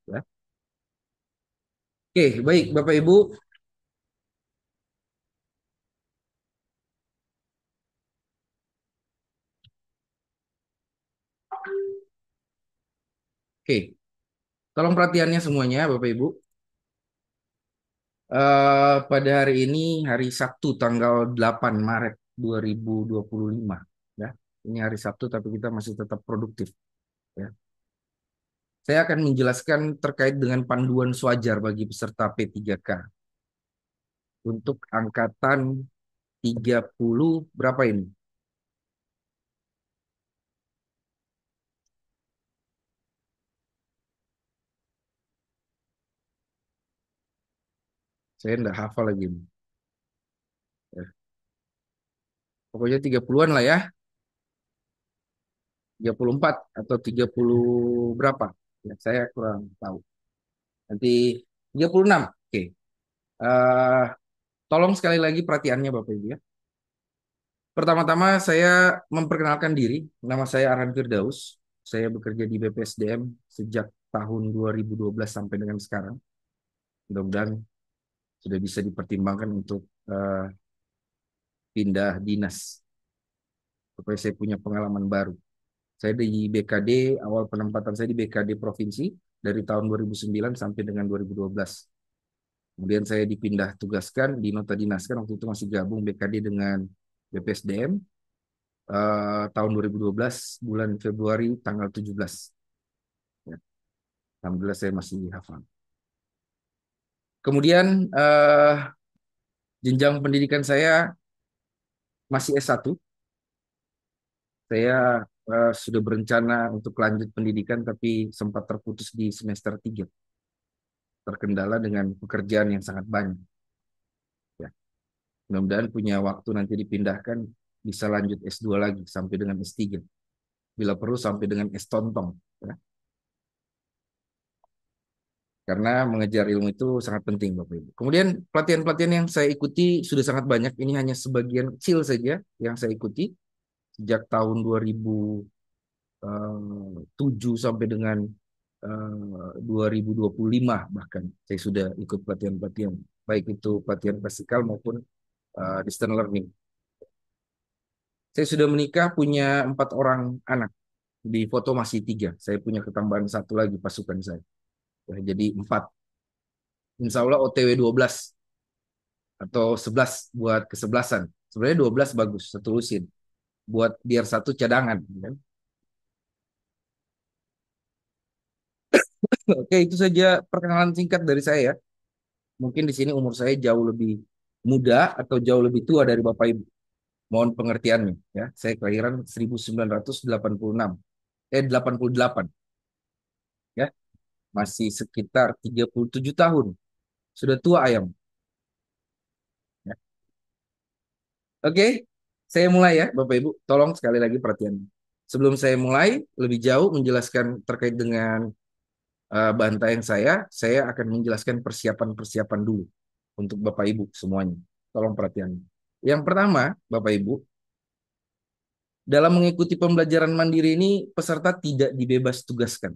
Ya. Oke, baik Bapak Ibu. Oke, tolong perhatiannya semuanya Bapak Ibu. Pada hari ini hari Sabtu tanggal 8 Maret 2025. Ya. Ini hari Sabtu tapi kita masih tetap produktif. Ya. Saya akan menjelaskan terkait dengan panduan sewajar bagi peserta P3K untuk angkatan 30 berapa ini? Saya enggak hafal lagi ini. Ya. Pokoknya 30-an lah ya, 34 atau 30 berapa? Ya, saya kurang tahu. Nanti 36. Oke. Eh, Tolong sekali lagi perhatiannya Bapak Ibu ya. Pertama-tama saya memperkenalkan diri. Nama saya Arhan Firdaus. Saya bekerja di BPSDM sejak tahun 2012 sampai dengan sekarang. Mudah-mudahan sudah bisa dipertimbangkan untuk pindah dinas supaya saya punya pengalaman baru. Saya di BKD, awal penempatan saya di BKD Provinsi dari tahun 2009 sampai dengan 2012. Kemudian saya dipindah tugaskan, dinota dinaskan, waktu itu masih gabung BKD dengan BPSDM, tahun 2012, bulan Februari tanggal 17. Ya, Alhamdulillah saya masih hafal. Kemudian jenjang pendidikan saya masih S1. Saya sudah berencana untuk lanjut pendidikan tapi sempat terputus di semester 3. Terkendala dengan pekerjaan yang sangat banyak. Ya. Mudah-mudahan punya waktu nanti dipindahkan bisa lanjut S2 lagi sampai dengan S3. Bila perlu sampai dengan S tontong. Ya. Karena mengejar ilmu itu sangat penting Bapak Ibu. Kemudian pelatihan-pelatihan yang saya ikuti sudah sangat banyak. Ini hanya sebagian kecil saja yang saya ikuti sejak tahun 2007 sampai dengan 2025 bahkan saya sudah ikut pelatihan-pelatihan baik itu pelatihan klasikal maupun distance learning. Saya sudah menikah punya 4 orang anak. Di foto masih 3. Saya punya ketambahan satu lagi pasukan saya. Ya, jadi 4. Insya Allah OTW 12 atau 11 buat kesebelasan. Sebenarnya 12 bagus, satu lusin. Buat biar satu cadangan. Kan? Oke, itu saja perkenalan singkat dari saya ya. Mungkin di sini umur saya jauh lebih muda atau jauh lebih tua dari Bapak Ibu. Mohon pengertiannya ya. Saya kelahiran 1986. 88 ya. Masih sekitar 37 tahun. Sudah tua ayam. Ya. Oke, saya mulai ya Bapak Ibu. Tolong sekali lagi perhatian. Sebelum saya mulai lebih jauh menjelaskan terkait dengan bantayan saya akan menjelaskan persiapan-persiapan dulu untuk Bapak Ibu semuanya. Tolong perhatian. Yang pertama, Bapak Ibu, dalam mengikuti pembelajaran mandiri ini peserta tidak dibebas tugaskan.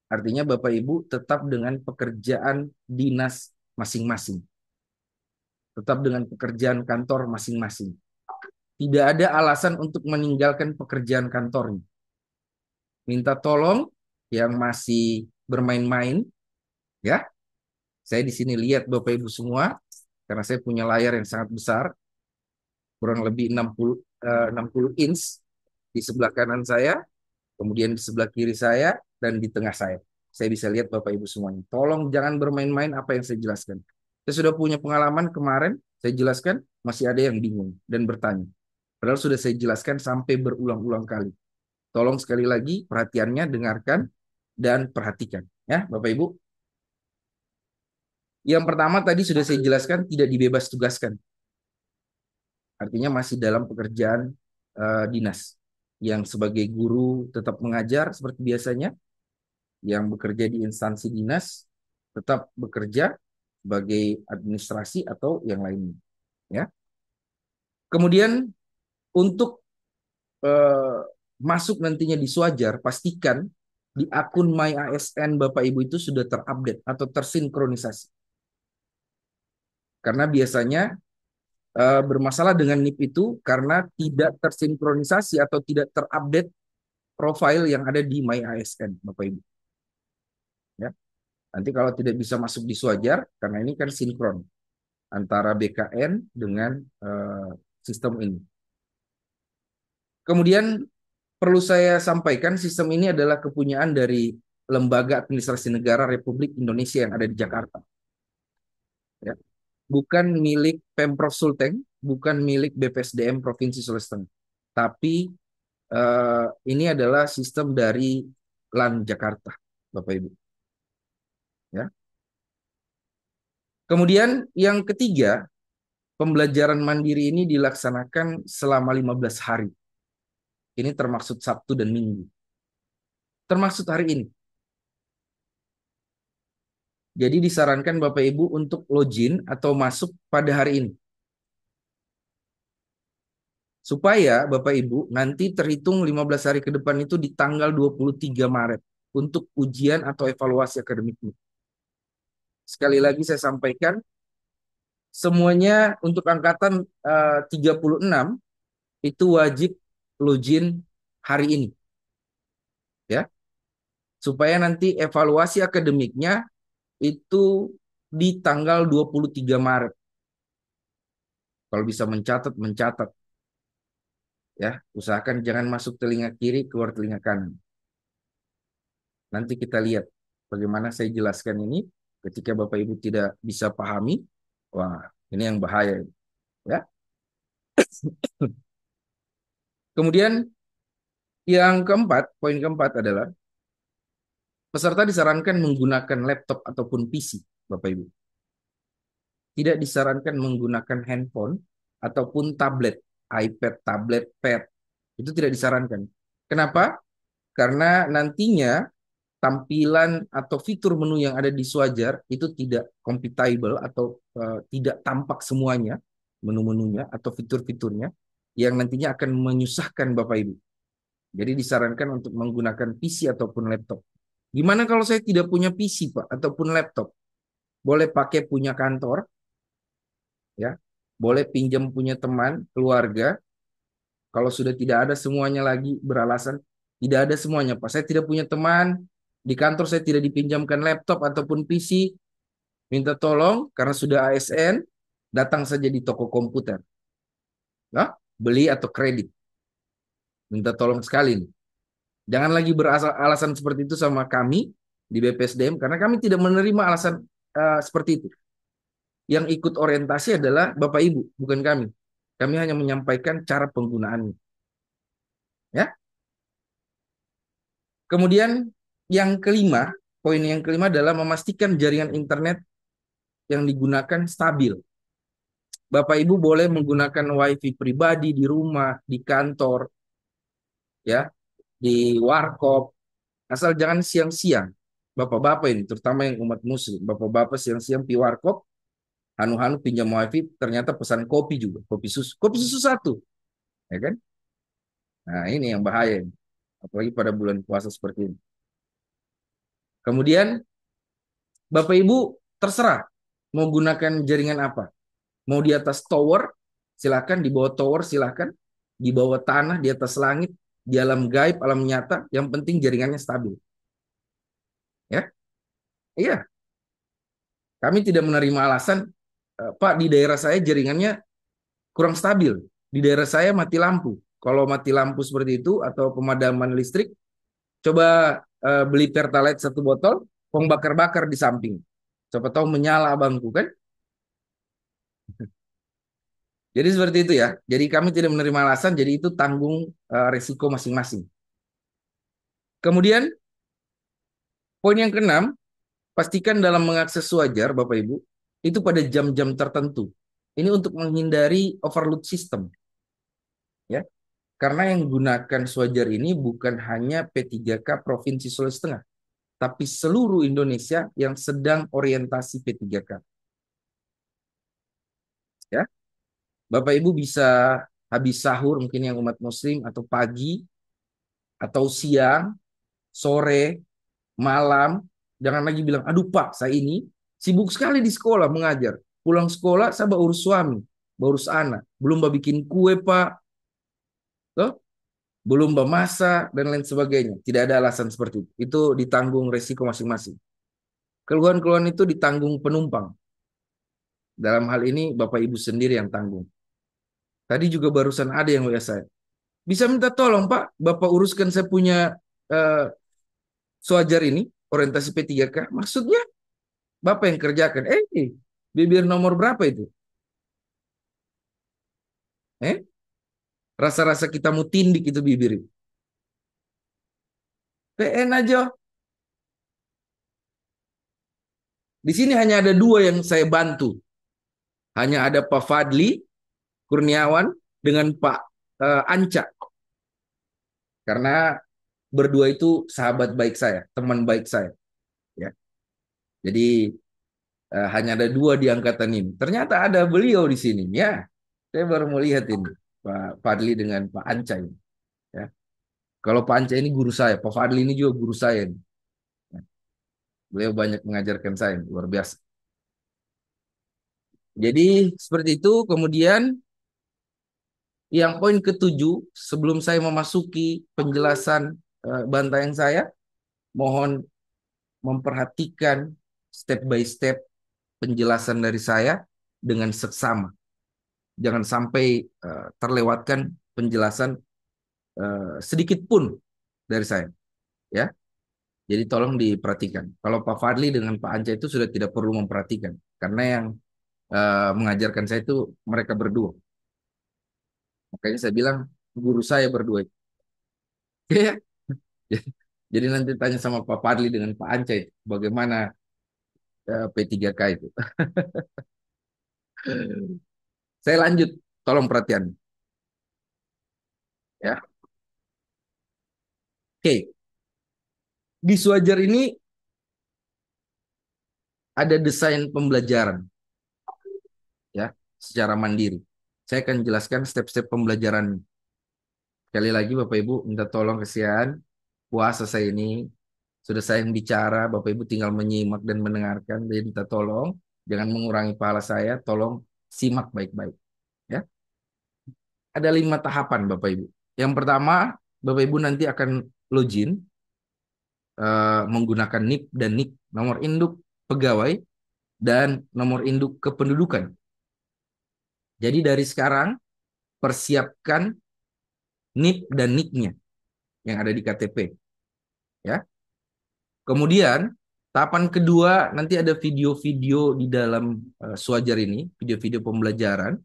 Artinya Bapak Ibu tetap dengan pekerjaan dinas masing-masing. Tetap dengan pekerjaan kantor masing-masing. Tidak ada alasan untuk meninggalkan pekerjaan kantornya. Minta tolong yang masih bermain-main, ya. Saya di sini lihat Bapak Ibu semua, karena saya punya layar yang sangat besar, kurang lebih 60 inch di sebelah kanan saya, kemudian di sebelah kiri saya, dan di tengah saya. Saya bisa lihat Bapak Ibu semuanya. Tolong jangan bermain-main apa yang saya jelaskan. Saya sudah punya pengalaman kemarin, saya jelaskan, masih ada yang bingung dan bertanya. Padahal sudah saya jelaskan sampai berulang-ulang kali. Tolong sekali lagi perhatiannya, dengarkan, dan perhatikan. Ya, Bapak Ibu. Yang pertama tadi sudah saya jelaskan, tidak dibebas tugaskan. Artinya masih dalam pekerjaan dinas. Yang sebagai guru tetap mengajar seperti biasanya, yang bekerja di instansi dinas tetap bekerja sebagai administrasi atau yang lainnya. Ya. Kemudian untuk eh, masuk nantinya di Swajar, pastikan di akun My ASN Bapak Ibu itu sudah terupdate atau tersinkronisasi. Karena biasanya bermasalah dengan NIP itu karena tidak tersinkronisasi atau tidak terupdate profil yang ada di My ASN Bapak Ibu. Ya. Nanti kalau tidak bisa masuk di Swajar, karena ini kan sinkron antara BKN dengan sistem ini. Kemudian perlu saya sampaikan sistem ini adalah kepunyaan dari Lembaga Administrasi Negara Republik Indonesia yang ada di Jakarta. Ya. Bukan milik Pemprov Sulteng, bukan milik BPSDM Provinsi Sulawesi Tengah. Tapi ini adalah sistem dari LAN Jakarta, Bapak Ibu. Ya. Kemudian yang ketiga, pembelajaran mandiri ini dilaksanakan selama 15 hari. Ini termaksud Sabtu dan Minggu. Termaksud hari ini. Jadi disarankan Bapak Ibu untuk login atau masuk pada hari ini. Supaya Bapak Ibu nanti terhitung 15 hari ke depan itu di tanggal 23 Maret untuk ujian atau evaluasi akademiknya. Sekali lagi saya sampaikan, semuanya untuk angkatan 36 itu wajib login hari ini. Ya, supaya nanti evaluasi akademiknya itu di tanggal 23 Maret. Kalau bisa mencatat, mencatat. Ya, usahakan jangan masuk telinga kiri, keluar telinga kanan. Nanti kita lihat bagaimana saya jelaskan ini. Ketika Bapak Ibu tidak bisa pahami, wah, ini yang bahaya. Ya. Kemudian yang keempat, poin keempat adalah peserta disarankan menggunakan laptop ataupun PC, Bapak Ibu. Tidak disarankan menggunakan handphone ataupun tablet, iPad, tablet, pad. Itu tidak disarankan. Kenapa? Karena nantinya tampilan atau fitur menu yang ada di Swajar itu tidak compatible atau tidak tampak semuanya menu-menunya atau fitur-fiturnya yang nantinya akan menyusahkan Bapak Ibu. Jadi disarankan untuk menggunakan PC ataupun laptop. Gimana kalau saya tidak punya PC, Pak, ataupun laptop? Boleh pakai punya kantor, ya. Boleh pinjam punya teman, keluarga. Kalau sudah tidak ada semuanya lagi beralasan, tidak ada semuanya, Pak. Saya tidak punya teman, di kantor saya tidak dipinjamkan laptop ataupun PC, minta tolong karena sudah ASN, datang saja di toko komputer. Ya, beli atau kredit. Minta tolong sekali nih. Jangan lagi beralasan seperti itu sama kami di BPSDM karena kami tidak menerima alasan seperti itu. Yang ikut orientasi adalah Bapak Ibu, bukan kami. Kami hanya menyampaikan cara penggunaannya. Ya. Kemudian yang kelima, poin yang kelima adalah memastikan jaringan internet yang digunakan stabil. Bapak Ibu boleh menggunakan WiFi pribadi di rumah, di kantor, ya, di warkop, asal jangan siang-siang. Bapak-bapak ini, terutama yang umat muslim, bapak-bapak siang-siang pi warkop, hanu-hanu pinjam WiFi, ternyata pesan kopi juga, kopi susu satu, ya kan? Nah ini yang bahaya, apalagi pada bulan puasa seperti ini. Kemudian Bapak Ibu terserah mau gunakan jaringan apa. Mau di atas tower, silakan. Di bawah tower, silakan. Di bawah tanah, di atas langit, di alam gaib, alam nyata. Yang penting jaringannya stabil. Ya, iya. Kami tidak menerima alasan, Pak, di daerah saya jaringannya kurang stabil. Di daerah saya mati lampu. Kalau mati lampu seperti itu atau pemadaman listrik, coba beli Pertalite satu botol, pong bakar-bakar di samping. Siapa tahu menyala abangku kan? Jadi seperti itu ya. Jadi kami tidak menerima alasan, jadi itu tanggung resiko masing-masing. Kemudian poin yang keenam, pastikan dalam mengakses Swajar, Bapak Ibu, itu pada jam-jam tertentu. Ini untuk menghindari overload sistem, ya. Karena yang gunakan Swajar ini bukan hanya P3K Provinsi Sulawesi Tengah, tapi seluruh Indonesia yang sedang orientasi P3K. Ya, Bapak Ibu bisa habis sahur mungkin yang umat Muslim atau pagi atau siang, sore, malam, jangan lagi bilang, aduh Pak, saya ini sibuk sekali di sekolah mengajar. Pulang sekolah, saya bawa urus suami, bawa urus anak. Belum bawa bikin kue Pak, toh, belum bawa masak, dan lain sebagainya. Tidak ada alasan seperti itu. Itu ditanggung resiko masing-masing. Keluhan-keluhan itu ditanggung penumpang. Dalam hal ini, Bapak Ibu sendiri yang tanggung. Tadi juga barusan ada yang WA saya. Bisa minta tolong Pak, Bapak uruskan saya punya eh, Soajar ini, orientasi P3K. Maksudnya, Bapak yang kerjakan. Bibir nomor berapa itu? Eh, Rasa-rasa kita mau tindik itu bibir. PN aja. Di sini hanya ada dua yang saya bantu. Hanya ada Pak Fadli Kurniawan dengan Pak Anca. Karena berdua itu sahabat baik saya, teman baik saya. Ya. Jadi hanya ada dua di angkatan ini. Ternyata ada beliau di sini. Ya, saya baru mau lihat ini. Pak Fadli dengan Pak Anca ini. Ya. Kalau Pak Anca ini guru saya, Pak Fadli ini juga guru saya. Ya. Beliau banyak mengajarkan saya, luar biasa. Jadi seperti itu. Kemudian yang poin ketujuh, sebelum saya memasuki penjelasan bantayan saya, mohon memperhatikan step by step penjelasan dari saya dengan seksama. Jangan sampai terlewatkan penjelasan sedikit pun dari saya. Ya, jadi tolong diperhatikan. Kalau Pak Fadli dengan Pak Anca itu sudah tidak perlu memperhatikan, karena yang mengajarkan saya itu mereka berdua. Makanya saya bilang guru saya berdua. Ya, jadi nanti tanya sama Pak Fadli dengan Pak Anca itu, bagaimana P3K itu. Saya lanjut, tolong perhatian. Ya, oke. Di Suajar ini ada desain pembelajaran, ya, secara mandiri. Saya akan jelaskan step-step pembelajaran. Sekali lagi Bapak Ibu minta tolong kesian puasa saya ini sudah saya yang bicara, Bapak Ibu tinggal menyimak dan mendengarkan. Jadi minta tolong jangan mengurangi pahala saya, tolong simak baik-baik. Ya, ada 5 tahapan Bapak Ibu. Yang pertama, Bapak Ibu nanti akan login menggunakan NIP dan NIK, nomor induk pegawai dan nomor induk kependudukan. Jadi dari sekarang persiapkan NIP dan NIK-nya yang ada di KTP, ya. Kemudian tahapan kedua nanti ada video-video di dalam Suajar ini, video-video pembelajaran,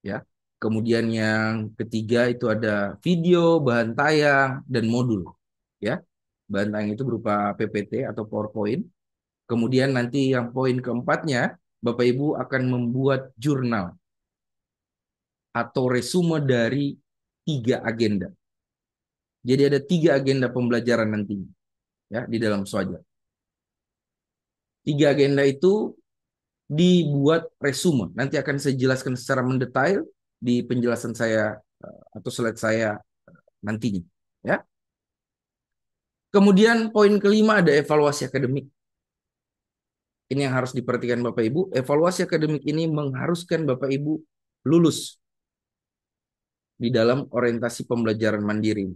ya. Kemudian yang ketiga itu ada video, bahan tayang, dan modul, ya. Bahan tayang itu berupa PPT atau PowerPoint. Kemudian nanti yang poin keempatnya, Bapak Ibu akan membuat jurnal atau resume dari 3 agenda. Jadi ada 3 agenda pembelajaran nanti, ya, di dalam Suajar. 3 agenda itu dibuat resume. Nanti akan saya jelaskan secara mendetail di penjelasan saya atau slide saya nantinya. Ya. Kemudian poin kelima ada evaluasi akademik. Ini yang harus diperhatikan Bapak Ibu. Evaluasi akademik ini mengharuskan Bapak Ibu lulus di dalam orientasi pembelajaran mandiri.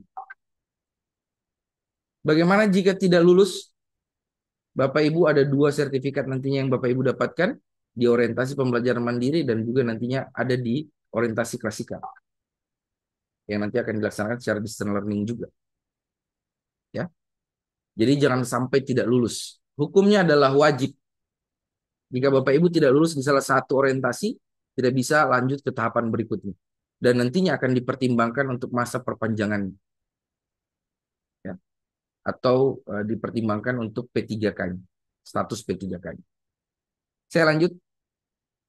Bagaimana jika tidak lulus? Bapak Ibu ada 2 sertifikat nantinya yang Bapak Ibu dapatkan di orientasi pembelajaran mandiri dan juga nantinya ada di orientasi klasikal yang nanti akan dilaksanakan secara distance learning juga. Ya, jadi jangan sampai tidak lulus. Hukumnya adalah wajib. Jika Bapak Ibu tidak lulus di salah satu orientasi, tidak bisa lanjut ke tahapan berikutnya. Dan nantinya akan dipertimbangkan untuk masa perpanjangan. Ya, atau dipertimbangkan untuk P3K, status P3K. Saya lanjut.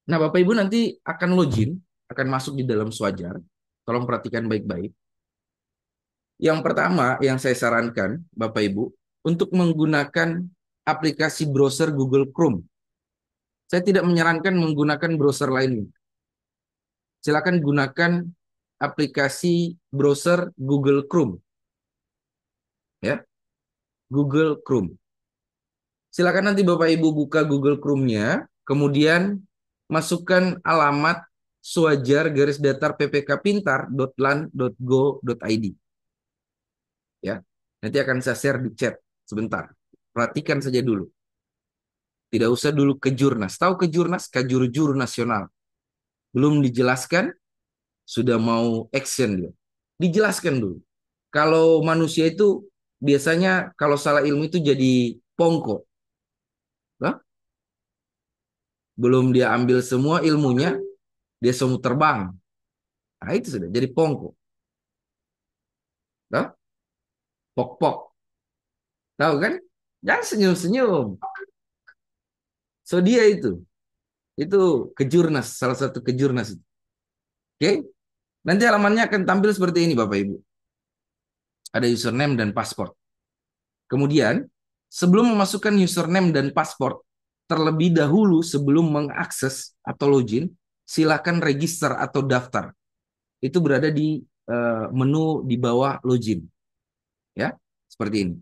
Nah, Bapak Ibu nanti akan login, akan masuk di dalam Suajar. Tolong perhatikan baik-baik. Yang pertama yang saya sarankan, Bapak Ibu, untuk menggunakan aplikasi browser Google Chrome. Saya tidak menyarankan menggunakan browser lainnya. Silakan gunakan aplikasi browser Google Chrome. Ya, Google Chrome. Silakan nanti Bapak Ibu buka Google Chrome-nya, kemudian masukkan alamat Suajar garis datar ppkpintar.lan.go.id, ya. Nanti akan saya share di chat sebentar. Perhatikan saja dulu. Tidak usah dulu ke Jurnas. Tahu ke Jurnas? Kajuru-juru nasional. Belum dijelaskan, sudah mau action dia. Dijelaskan dulu. Kalau manusia itu biasanya kalau salah ilmu itu jadi pongko. Nah, belum dia ambil semua ilmunya, dia semua terbang. Nah, itu sudah jadi pongko. Nah, pok-pok. Tahu kan? Jangan senyum-senyum. So dia itu. Itu kejurnas, salah satu kejurnas. Oke? Nanti halamannya akan tampil seperti ini Bapak Ibu. Ada username dan password. Kemudian, sebelum memasukkan username dan password, terlebih dahulu sebelum mengakses atau login, silakan register atau daftar. Itu berada di menu di bawah login. Ya, seperti ini.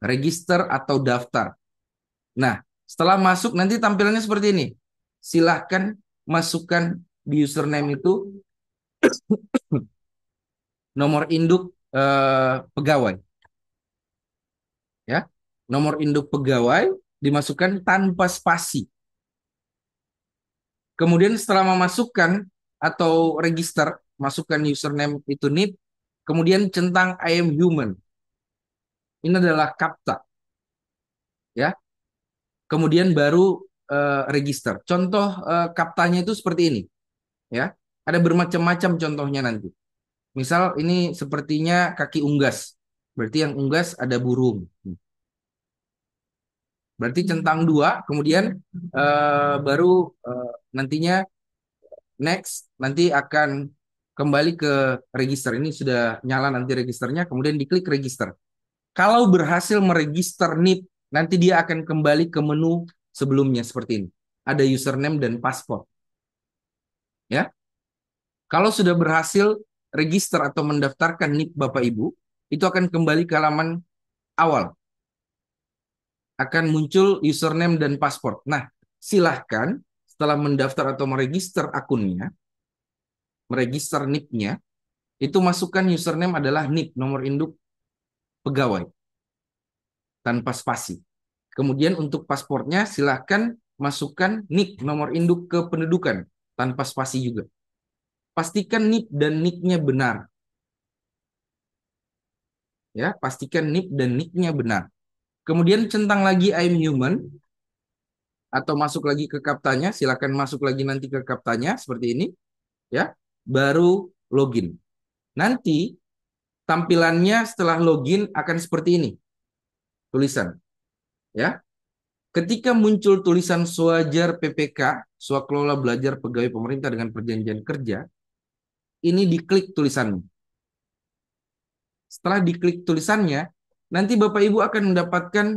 Register atau daftar. Nah, setelah masuk nanti tampilannya seperti ini. Silahkan masukkan di username itu nomor induk pegawai. Ya, nomor induk pegawai dimasukkan tanpa spasi. Kemudian setelah memasukkan atau register, masukkan username itu NIP, kemudian centang I am human. Ini adalah kapta, ya. Kemudian baru register. Contoh kaptanya itu seperti ini, ya. Ada bermacam-macam contohnya nanti. Misal ini sepertinya kaki unggas. Berarti yang unggas ada burung. Berarti centang dua, kemudian baru nantinya next, nanti akan kembali ke register. Ini sudah nyala nanti registernya, kemudian diklik register. Kalau berhasil meregister NIP, nanti dia akan kembali ke menu sebelumnya seperti ini. Ada username dan password. Ya. Kalau sudah berhasil register atau mendaftarkan NIP Bapak Ibu, itu akan kembali ke halaman awal. Akan muncul username dan password. Nah, silahkan setelah mendaftar atau meregister akunnya, meregister NIP-nya, itu masukkan username adalah NIP, nomor induk pegawai, tanpa spasi. Kemudian untuk pasportnya silahkan masukkan NIK, nomor induk kependudukan, tanpa spasi juga. Pastikan NIP dan NIK-nya benar. Ya, pastikan NIP dan NIK-nya benar. Kemudian centang lagi I'm human, atau masuk lagi ke kaptanya, silahkan masuk lagi nanti ke kaptanya, seperti ini. Ya, baru login. Nanti tampilannya setelah login akan seperti ini. Tulisan. Ya, ketika muncul tulisan Suajar PPK, Swakelola Belajar Pegawai Pemerintah dengan Perjanjian Kerja, ini diklik tulisannya. Setelah diklik tulisannya, nanti Bapak Ibu akan mendapatkan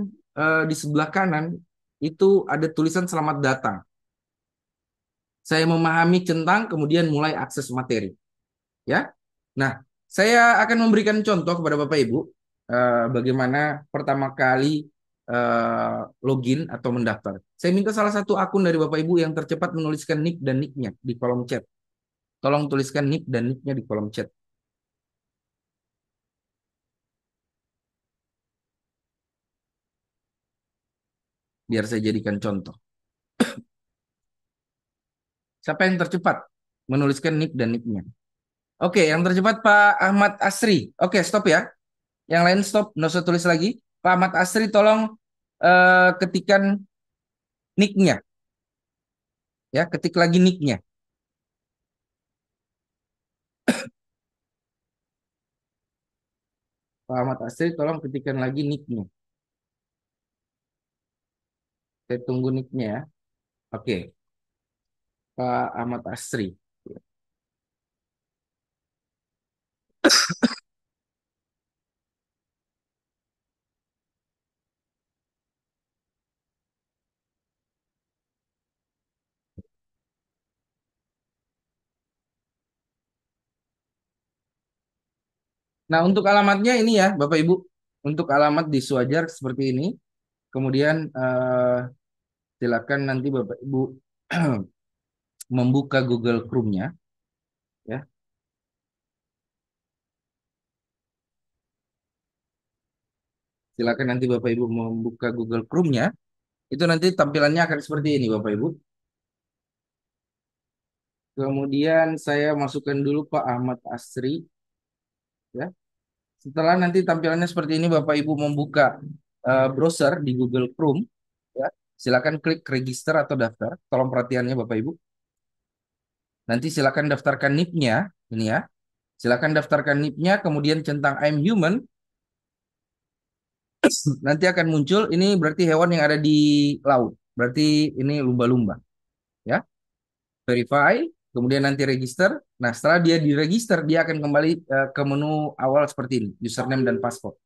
di sebelah kanan itu ada tulisan selamat datang. Saya memahami centang, kemudian mulai akses materi. Ya, nah saya akan memberikan contoh kepada Bapak Ibu bagaimana pertama kali login atau mendaftar. Saya minta salah satu akun dari Bapak Ibu yang tercepat menuliskan nick dan nicknya di kolom chat. Tolong tuliskan nick dan nicknya di kolom chat. Biar saya jadikan contoh. Siapa yang tercepat menuliskan nick dan nicknya? Oke, yang tercepat Pak Ahmad Asri. Oke, stop ya. Yang lain stop, nggak usah tulis lagi. Pak Ahmad Asri, tolong ketikan nicknya. Ya, ketik lagi nicknya. Pak Ahmad Asri, tolong ketikan lagi nicknya. Saya tunggu nicknya ya. Oke, Pak Ahmad Asri. Nah, untuk alamatnya ini ya, Bapak Ibu. Untuk alamat di Suajar seperti ini. Kemudian silakan nanti Bapak Ibu membuka Google Chrome-nya ya. Silakan nanti Bapak Ibu membuka Google Chrome-nya. Itu nanti tampilannya akan seperti ini Bapak Ibu. Kemudian saya masukkan dulu Pak Ahmad Asri ya. Setelah nanti tampilannya seperti ini Bapak Ibu membuka browser di Google Chrome ya. Silakan klik register atau daftar. Tolong perhatiannya Bapak Ibu. Nanti silakan daftarkan NIP-nya ini ya. Silakan daftarkan NIP-nya kemudian centang I'm human. Nanti akan muncul ini berarti hewan yang ada di laut. Berarti ini lumba-lumba ya. Verify, kemudian nanti register. Nah, setelah dia diregister, dia akan kembali ke menu awal seperti ini, username dan password.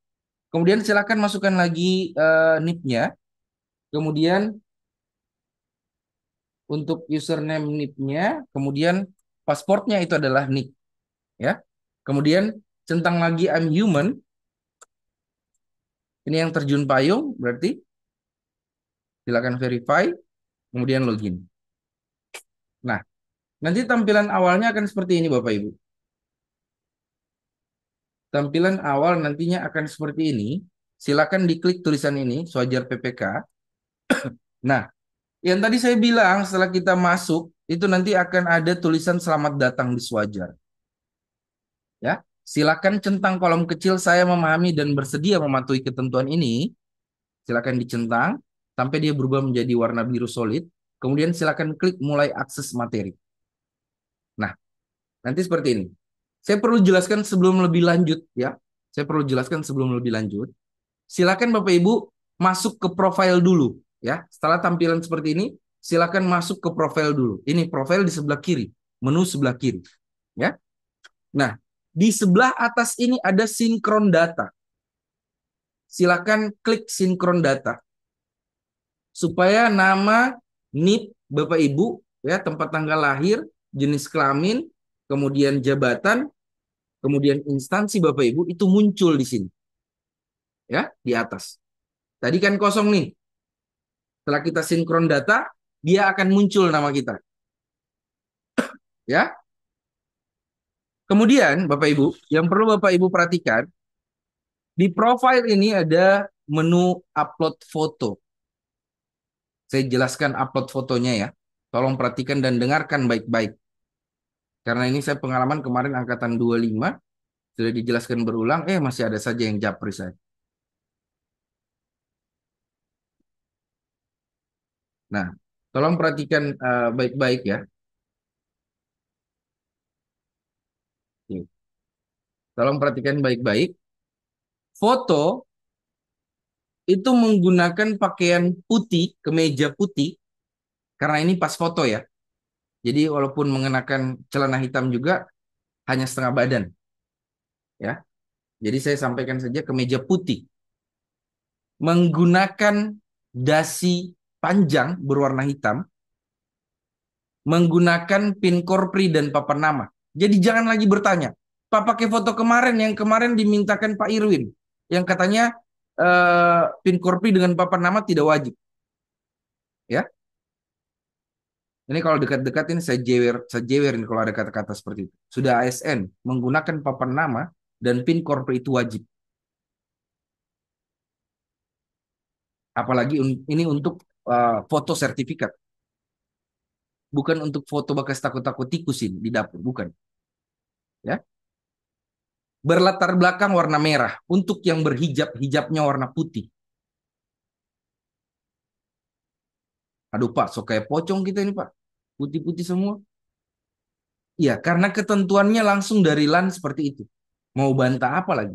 Kemudian silakan masukkan lagi NIP-nya. Kemudian untuk username NIP-nya, kemudian pasportnya itu adalah NIP, ya. Kemudian centang lagi I'm human. Ini yang terjun payung, berarti silakan verify, kemudian login. Nah, nanti tampilan awalnya akan seperti ini, Bapak Ibu. Tampilan awal nantinya akan seperti ini. Silakan diklik tulisan ini, Swajar PPK. Nah, yang tadi saya bilang setelah kita masuk, itu nanti akan ada tulisan selamat datang di Swajar. Ya, silakan centang kolom kecil saya memahami dan bersedia mematuhi ketentuan ini. Silakan dicentang sampai dia berubah menjadi warna biru solid. Kemudian silakan klik mulai akses materi. Nah, nanti seperti ini. Saya perlu jelaskan sebelum lebih lanjut ya. Saya perlu jelaskan sebelum lebih lanjut. Silakan Bapak Ibu masuk ke profil dulu ya. Setelah tampilan seperti ini, silakan masuk ke profil dulu. Ini profil di sebelah kiri, menu sebelah kiri ya. Nah, di sebelah atas ini ada sinkron data. Silakan klik sinkron data supaya nama, NIP Bapak Ibu ya, tempat tanggal lahir, jenis kelamin, kemudian jabatan, kemudian instansi Bapak Ibu itu muncul di sini. Ya, di atas. Tadi kan kosong nih. Setelah kita sinkron data, dia akan muncul nama kita. Ya. Kemudian Bapak Ibu, yang perlu Bapak Ibu perhatikan, di profile ini ada menu upload foto. Saya jelaskan upload fotonya ya. Tolong perhatikan dan dengarkan baik-baik. Karena ini saya pengalaman kemarin angkatan 25, sudah dijelaskan berulang, masih ada saja yang japri saya. Nah, tolong perhatikan baik-baik ya. Tolong perhatikan baik-baik. Foto itu menggunakan pakaian putih, kemeja putih, karena ini pas foto ya. Jadi walaupun mengenakan celana hitam juga, hanya setengah badan. Ya. Jadi saya sampaikan saja kemeja putih. Menggunakan dasi panjang berwarna hitam, menggunakan pin korpri dan papan nama. Jadi jangan lagi bertanya, Pak pakai foto kemarin yang kemarin dimintakan Pak Irwin, yang katanya pin korpri dengan papan nama tidak wajib. Ya, ini kalau dekat-dekat ini saya jewerin kalau ada kata-kata seperti itu. Sudah ASN menggunakan papan nama dan pin korpri itu wajib. Apalagi ini untuk foto sertifikat, bukan untuk foto bekas takut-takut tikusin di dapur, bukan. Ya, berlatar belakang warna merah. Untuk yang berhijab, hijabnya warna putih. Aduh Pak, so kayak pocong kita ini Pak. Putih-putih semua. Iya, karena ketentuannya langsung dari LAN seperti itu. Mau bantah apa lagi?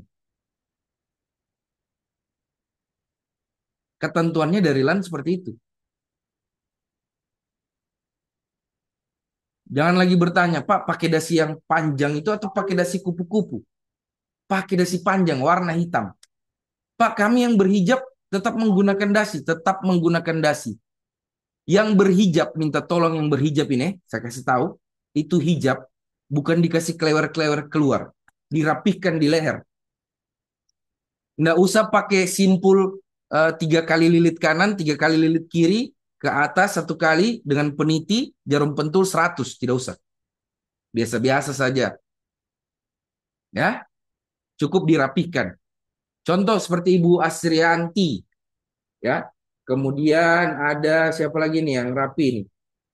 Ketentuannya dari LAN seperti itu. Jangan lagi bertanya, Pak pakai dasi yang panjang itu atau pakai dasi kupu-kupu? Pakai dasi panjang, warna hitam. Pak, kami yang berhijab tetap menggunakan dasi, tetap menggunakan dasi. Yang berhijab, minta tolong yang berhijab ini, saya kasih tahu, itu hijab, bukan dikasih klewer-klewer keluar. Dirapihkan di leher. Nggak usah pakai simpul tiga kali lilit kanan, tiga kali lilit kiri, ke atas satu kali dengan peniti, jarum pentul 100, tidak usah. Biasa-biasa saja, ya. Cukup dirapikan. Contoh seperti Ibu Asrianti, ya. Kemudian ada siapa lagi nih yang rapi nih.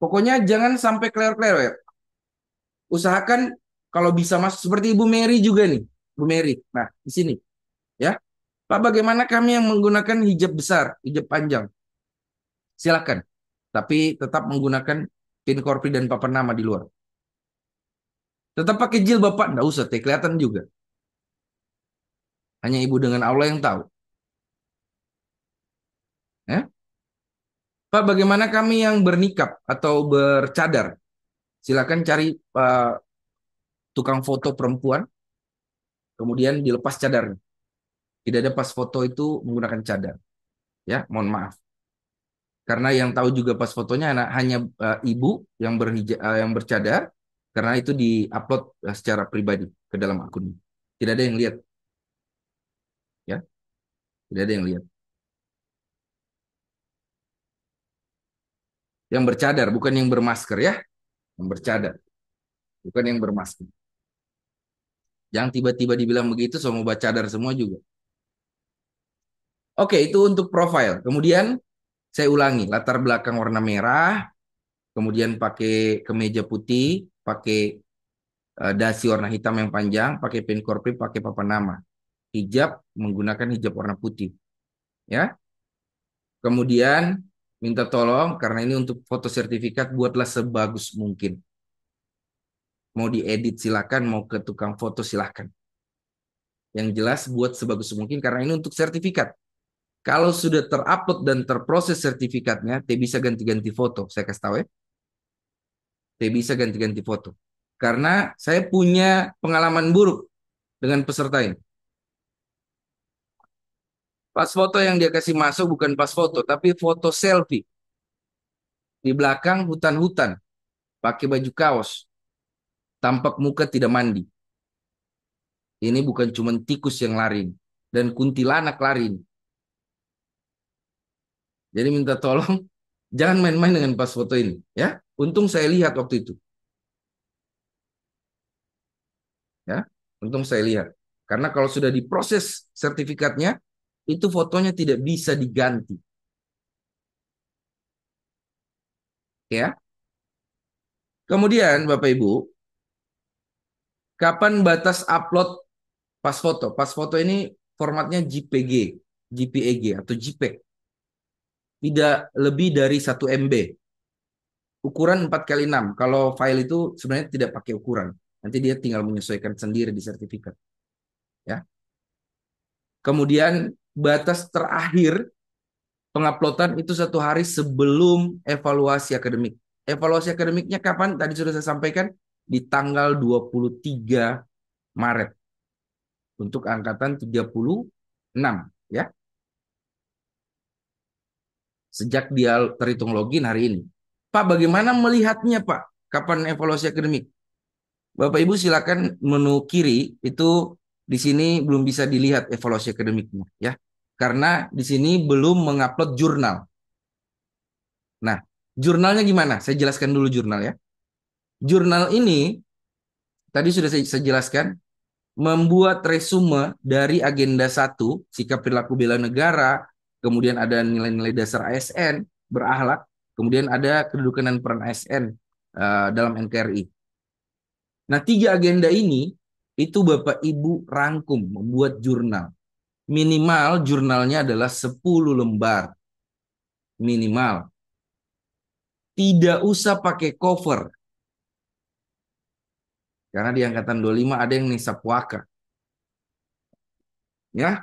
Pokoknya jangan sampai klewer-klewer. Usahakan kalau bisa masuk seperti Ibu Mary juga nih, Bu Mary. Nah, di sini, ya. Pak, bagaimana kami yang menggunakan hijab besar, hijab panjang? Silakan. Tapi tetap menggunakan pin korpi dan papan nama di luar. Tetap pakai jilbab, Pak. Nggak usah, teh kelihatan juga. Hanya ibu dengan Allah yang tahu. Ya? Pak, bagaimana kami yang bernikah atau bercadar? Silakan cari tukang foto perempuan, kemudian dilepas cadarnya. Tidak ada pas foto itu menggunakan cadar. Ya, mohon maaf. Karena yang tahu juga pas fotonya hanya ibu yang yang bercadar, karena itu diupload secara pribadi ke dalam akun. Tidak ada yang lihat, ya. Tidak ada yang lihat. Yang bercadar, bukan yang bermasker, ya. Yang bercadar, bukan yang bermasker. Jangan tiba-tiba dibilang begitu, semua baca cadar semua juga. Oke, itu untuk profile. Kemudian saya ulangi, latar belakang warna merah, kemudian pakai kemeja putih, pakai dasi warna hitam yang panjang, pakai pin korpi, pakai papan nama. Hijab menggunakan hijab warna putih, ya. Kemudian minta tolong karena ini untuk foto sertifikat, buatlah sebagus mungkin. Mau diedit silakan, mau ke tukang foto silakan. Yang jelas buat sebagus mungkin karena ini untuk sertifikat. Kalau sudah terupload dan terproses sertifikatnya, T bisa ganti-ganti foto. Saya kasih tahu, ya. T bisa ganti-ganti foto. Karena saya punya pengalaman buruk dengan peserta ini. Pas foto yang dia kasih masuk bukan pas foto, tapi foto selfie. Di belakang hutan-hutan, pakai baju kaos, tampak muka tidak mandi. Ini bukan cuma tikus yang lari dan kuntilanak lari. Jadi minta tolong jangan main-main dengan pas foto ini, ya. Untung saya lihat waktu itu, ya. Untung saya lihat. Karena kalau sudah diproses sertifikatnya, itu fotonya tidak bisa diganti, ya. Kemudian Bapak Ibu, kapan batas upload pas foto? Pas foto ini formatnya JPG, JPEG atau JPEG. Tidak lebih dari 1 MB. Ukuran 4x6. Kalau file itu sebenarnya tidak pakai ukuran. Nanti dia tinggal menyesuaikan sendiri di sertifikat, ya. Kemudian batas terakhir penguploadan itu 1 hari sebelum evaluasi akademik. Evaluasi akademiknya kapan? Tadi sudah saya sampaikan di tanggal 23 Maret untuk angkatan 36, ya. Sejak dia terhitung login hari ini. Pak, bagaimana melihatnya, Pak? Kapan evaluasi akademik? Bapak Ibu silakan menu kiri itu di sini belum bisa dilihat evaluasi akademiknya, ya. Karena di sini belum mengupload jurnal. Nah, jurnalnya gimana? Saya jelaskan dulu jurnal, ya. Jurnal ini tadi sudah saya jelaskan membuat resume dari agenda 1 sikap perilaku bela negara, kemudian ada nilai-nilai dasar ASN, berakhlak, kemudian ada kedudukan dan peran ASN dalam NKRI. Nah, 3 agenda ini itu Bapak Ibu rangkum, membuat jurnal. Minimal jurnalnya adalah 10 lembar. Minimal. Tidak usah pakai cover. Karena di angkatan 25 ada yang nisapwaka. Ya,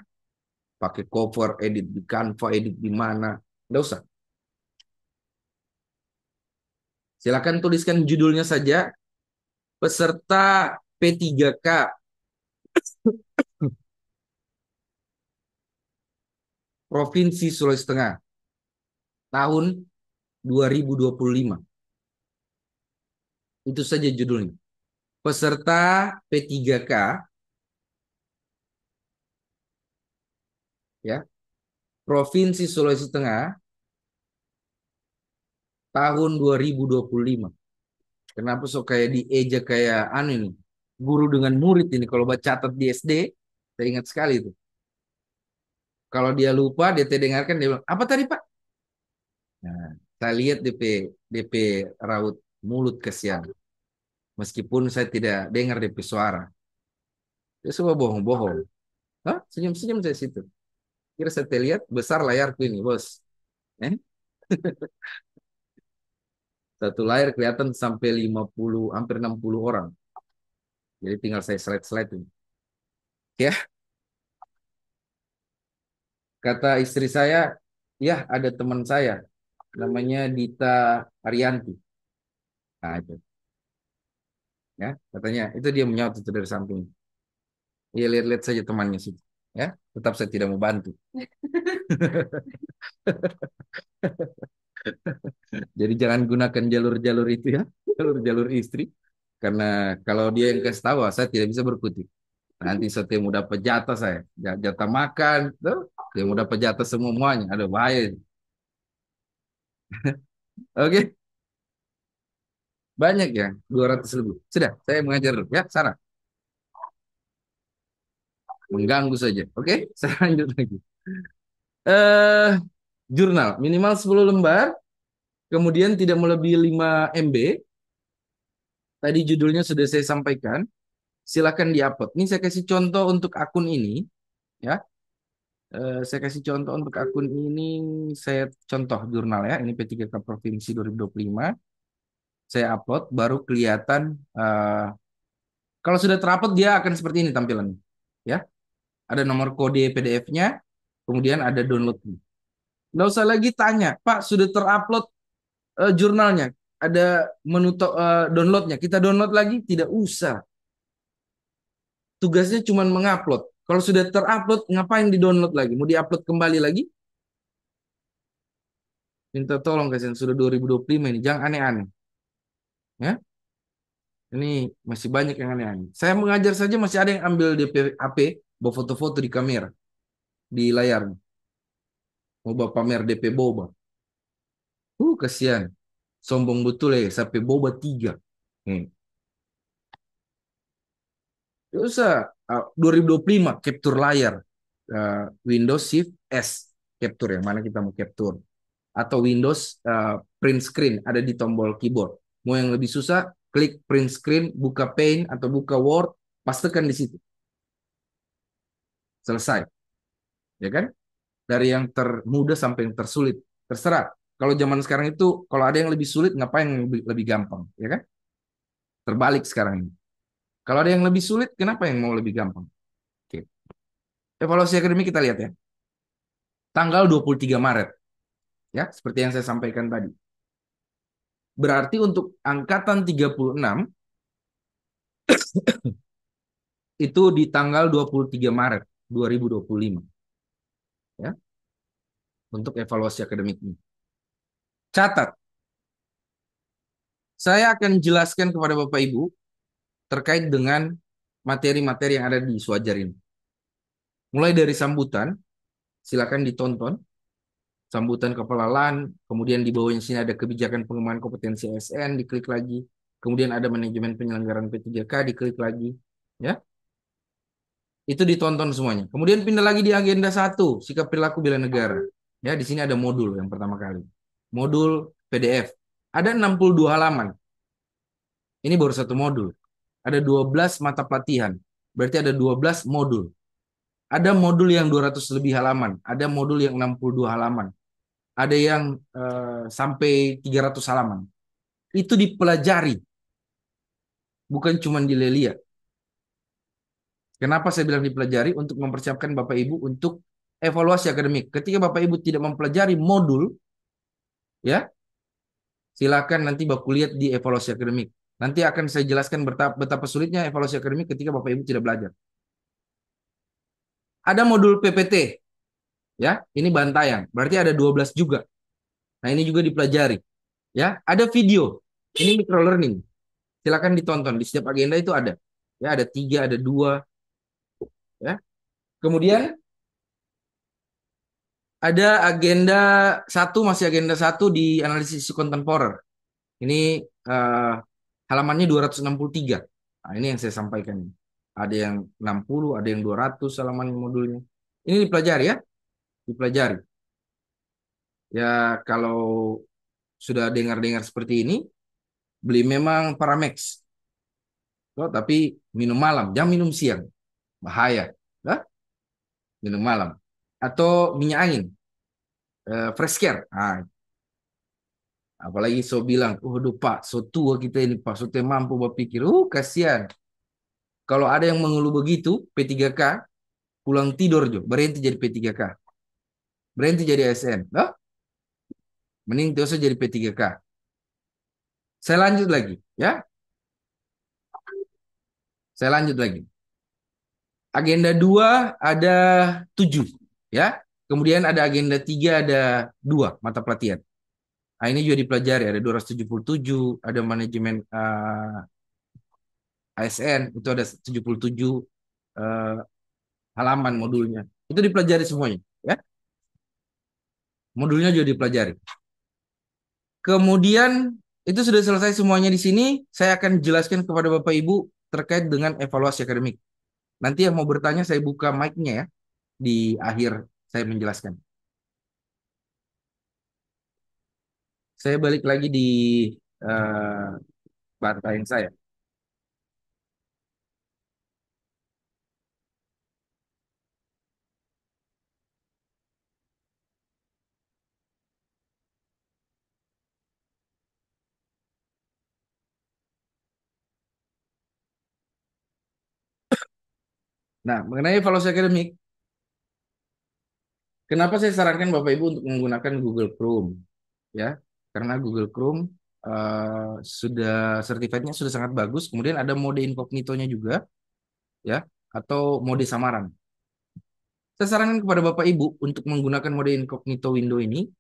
pakai cover, edit di Canva, edit di mana. Tidak usah. Silakan tuliskan judulnya saja. Peserta P3K Provinsi Sulawesi Tengah tahun 2025. Itu saja judulnya. Peserta P3K, ya, Provinsi Sulawesi Tengah tahun 2025. Kenapa so kayak dieja kayak anu ini? Guru dengan murid ini kalau baca catat di SD, saya ingat sekali itu. Kalau dia lupa, dia dengarkan dia bilang, "Apa tadi, Pak?" Nah, saya lihat DP raut mulut kesian. Meskipun saya tidak dengar DP suara. Dia semua bohong-bohong. Hah? Senyum-senyum saya situ. Kira saya lihat besar layarku ini, bos. Eh? Satu layar kelihatan sampai 50, hampir 60 orang. Jadi tinggal saya slide-slide ini. Ya, kata istri saya, ya ada teman saya, namanya Dita Arianti. Nah itu, ya katanya itu dia menyaut itu dari samping. Ya lihat-lihat saja temannya sih. Ya, tetap saya tidak mau bantu. Jadi jangan gunakan jalur-jalur itu ya, jalur-jalur istri. Karena kalau dia yang kasih tahu, saya tidak bisa berkutik. Nanti saya mau dapat jatah saya, jatah makan, tuh, saya mau dapat jatah semuanya. Ada bahaya. Oke, banyak ya, 200 lebih. Sudah, saya mengajar dulu. Ya, sana. Mengganggu saja. Oke, saya lanjut lagi. Eh, Jurnal minimal 10 lembar, kemudian tidak melebihi 5 MB. Tadi judulnya sudah saya sampaikan. Silakan diupload. Ini saya kasih contoh untuk akun ini, ya. Saya kasih contoh untuk akun ini. Saya contoh jurnal ya. Ini P3K Provinsi 2025. Saya upload, baru kelihatan. Kalau sudah terupload dia akan seperti ini tampilannya, ya. Ada nomor kode PDF-nya, kemudian ada download. Nggak usah lagi tanya, Pak, sudah terupload jurnalnya, ada menu downloadnya. Kita download lagi, tidak usah. Tugasnya cuma mengupload. Kalau sudah terupload, ngapain di-download lagi? Mau di-upload kembali lagi? Minta tolong guys, yang sudah 2025 ini, jangan aneh-aneh. Ya, ini masih banyak yang aneh-aneh. Saya mengajar saja masih ada yang ambil DP HP, bawa foto-foto di kamera, di layar. Mau bawa pamer DP boba. Kasihan. Sombong betul ya, sampai boba 3. Hmm. Ya usah, 2025 capture layar. Windows Shift S capture yang mana kita mau capture. Atau Windows print screen ada di tombol keyboard. Mau yang lebih susah, klik print screen, buka Paint atau buka Word, pastekan di situ. Selesai, ya kan? Dari yang termudah sampai yang tersulit, terserah. Kalau zaman sekarang itu, kalau ada yang lebih sulit, ngapain yang lebih gampang, ya kan? Terbalik sekarang ini. Kalau ada yang lebih sulit, kenapa yang mau lebih gampang? Oke. Evaluasi akademik kita lihat ya. Tanggal 23 Maret, ya, seperti yang saya sampaikan tadi. Berarti untuk angkatan 36 itu di tanggal 23 Maret 2025, ya, untuk evaluasi akademik ini. Catat, saya akan jelaskan kepada Bapak Ibu terkait dengan materi-materi yang ada di Suajar ini. Mulai dari sambutan, silakan ditonton. Sambutan kepala LAN, kemudian di bawahnya sini ada kebijakan pengembangan kompetensi ASN, diklik lagi. Kemudian ada manajemen penyelenggaraan P3K, diklik lagi. Ya, itu ditonton semuanya. Kemudian pindah lagi di agenda 1, sikap perilaku bela negara. Ya, di sini ada modul yang pertama kali. Modul PDF. Ada 62 halaman. Ini baru satu modul. Ada 12 mata pelatihan. Berarti ada 12 modul. Ada modul yang 200 lebih halaman. Ada modul yang 62 halaman. Ada yang sampai 300 halaman. Itu dipelajari. Bukan cuma dilelia. Kenapa saya bilang dipelajari? Untuk mempersiapkan Bapak Ibu untuk evaluasi akademik. Ketika Bapak Ibu tidak mempelajari modul, ya, silakan nanti Bapak lihat di evaluasi akademik. Nanti akan saya jelaskan betapa sulitnya evaluasi akademik ketika Bapak Ibu tidak belajar. Ada modul PPT, ya. Ini Bantayang. Berarti ada 12 juga. Nah, ini juga dipelajari, ya. Ada video. Ini micro learning. Silakan ditonton. Di setiap agenda itu ada. Ya, ada 3, ada 2, ya. Kemudian Ada agenda satu, masih agenda satu di analisis isu kontemporer. Ini eh, halamannya 263. Nah, ini yang saya sampaikan. Ada yang 60, ada yang 200 halaman modulnya. Ini dipelajari ya, dipelajari. Ya kalau sudah dengar-dengar seperti ini, beli memang Paramex. Oh, tapi minum malam, jangan minum siang. Bahaya. Hah? Minum malam. Atau minyak angin, fresh care. Nah, apalagi so bilang, waduh Pak, so tua kita ini Pak, so teu mampu berpikir. Kasihan. Kalau ada yang mengeluh begitu, P3K, pulang tidur Jo, berhenti jadi P3K. Berhenti jadi ASN. Nah, mending terus jadi P3K. Saya lanjut lagi, ya. Saya lanjut lagi. Agenda 2 ada 7, ya. Kemudian ada agenda 3 ada 2 mata pelatihan. Nah, ini juga dipelajari, ada 277, ada manajemen ASN, itu ada 77 eh, halaman modulnya. Itu dipelajari semuanya, ya. Modulnya juga dipelajari. Kemudian itu sudah selesai semuanya di sini, saya akan jelaskan kepada Bapak Ibu terkait dengan evaluasi akademik. Nanti yang mau bertanya saya buka mic-nya ya di akhir saya menjelaskan. Saya balik lagi di eh, bantaian saya. Nah, mengenai evaluasi akademik, kenapa saya sarankan Bapak Ibu untuk menggunakan Google Chrome? Ya, karena Google Chrome sudah certified-nya sudah sangat bagus. Kemudian ada mode incognito-nya juga, ya, atau mode samaran. Saya sarankan kepada Bapak Ibu untuk menggunakan mode incognito window ini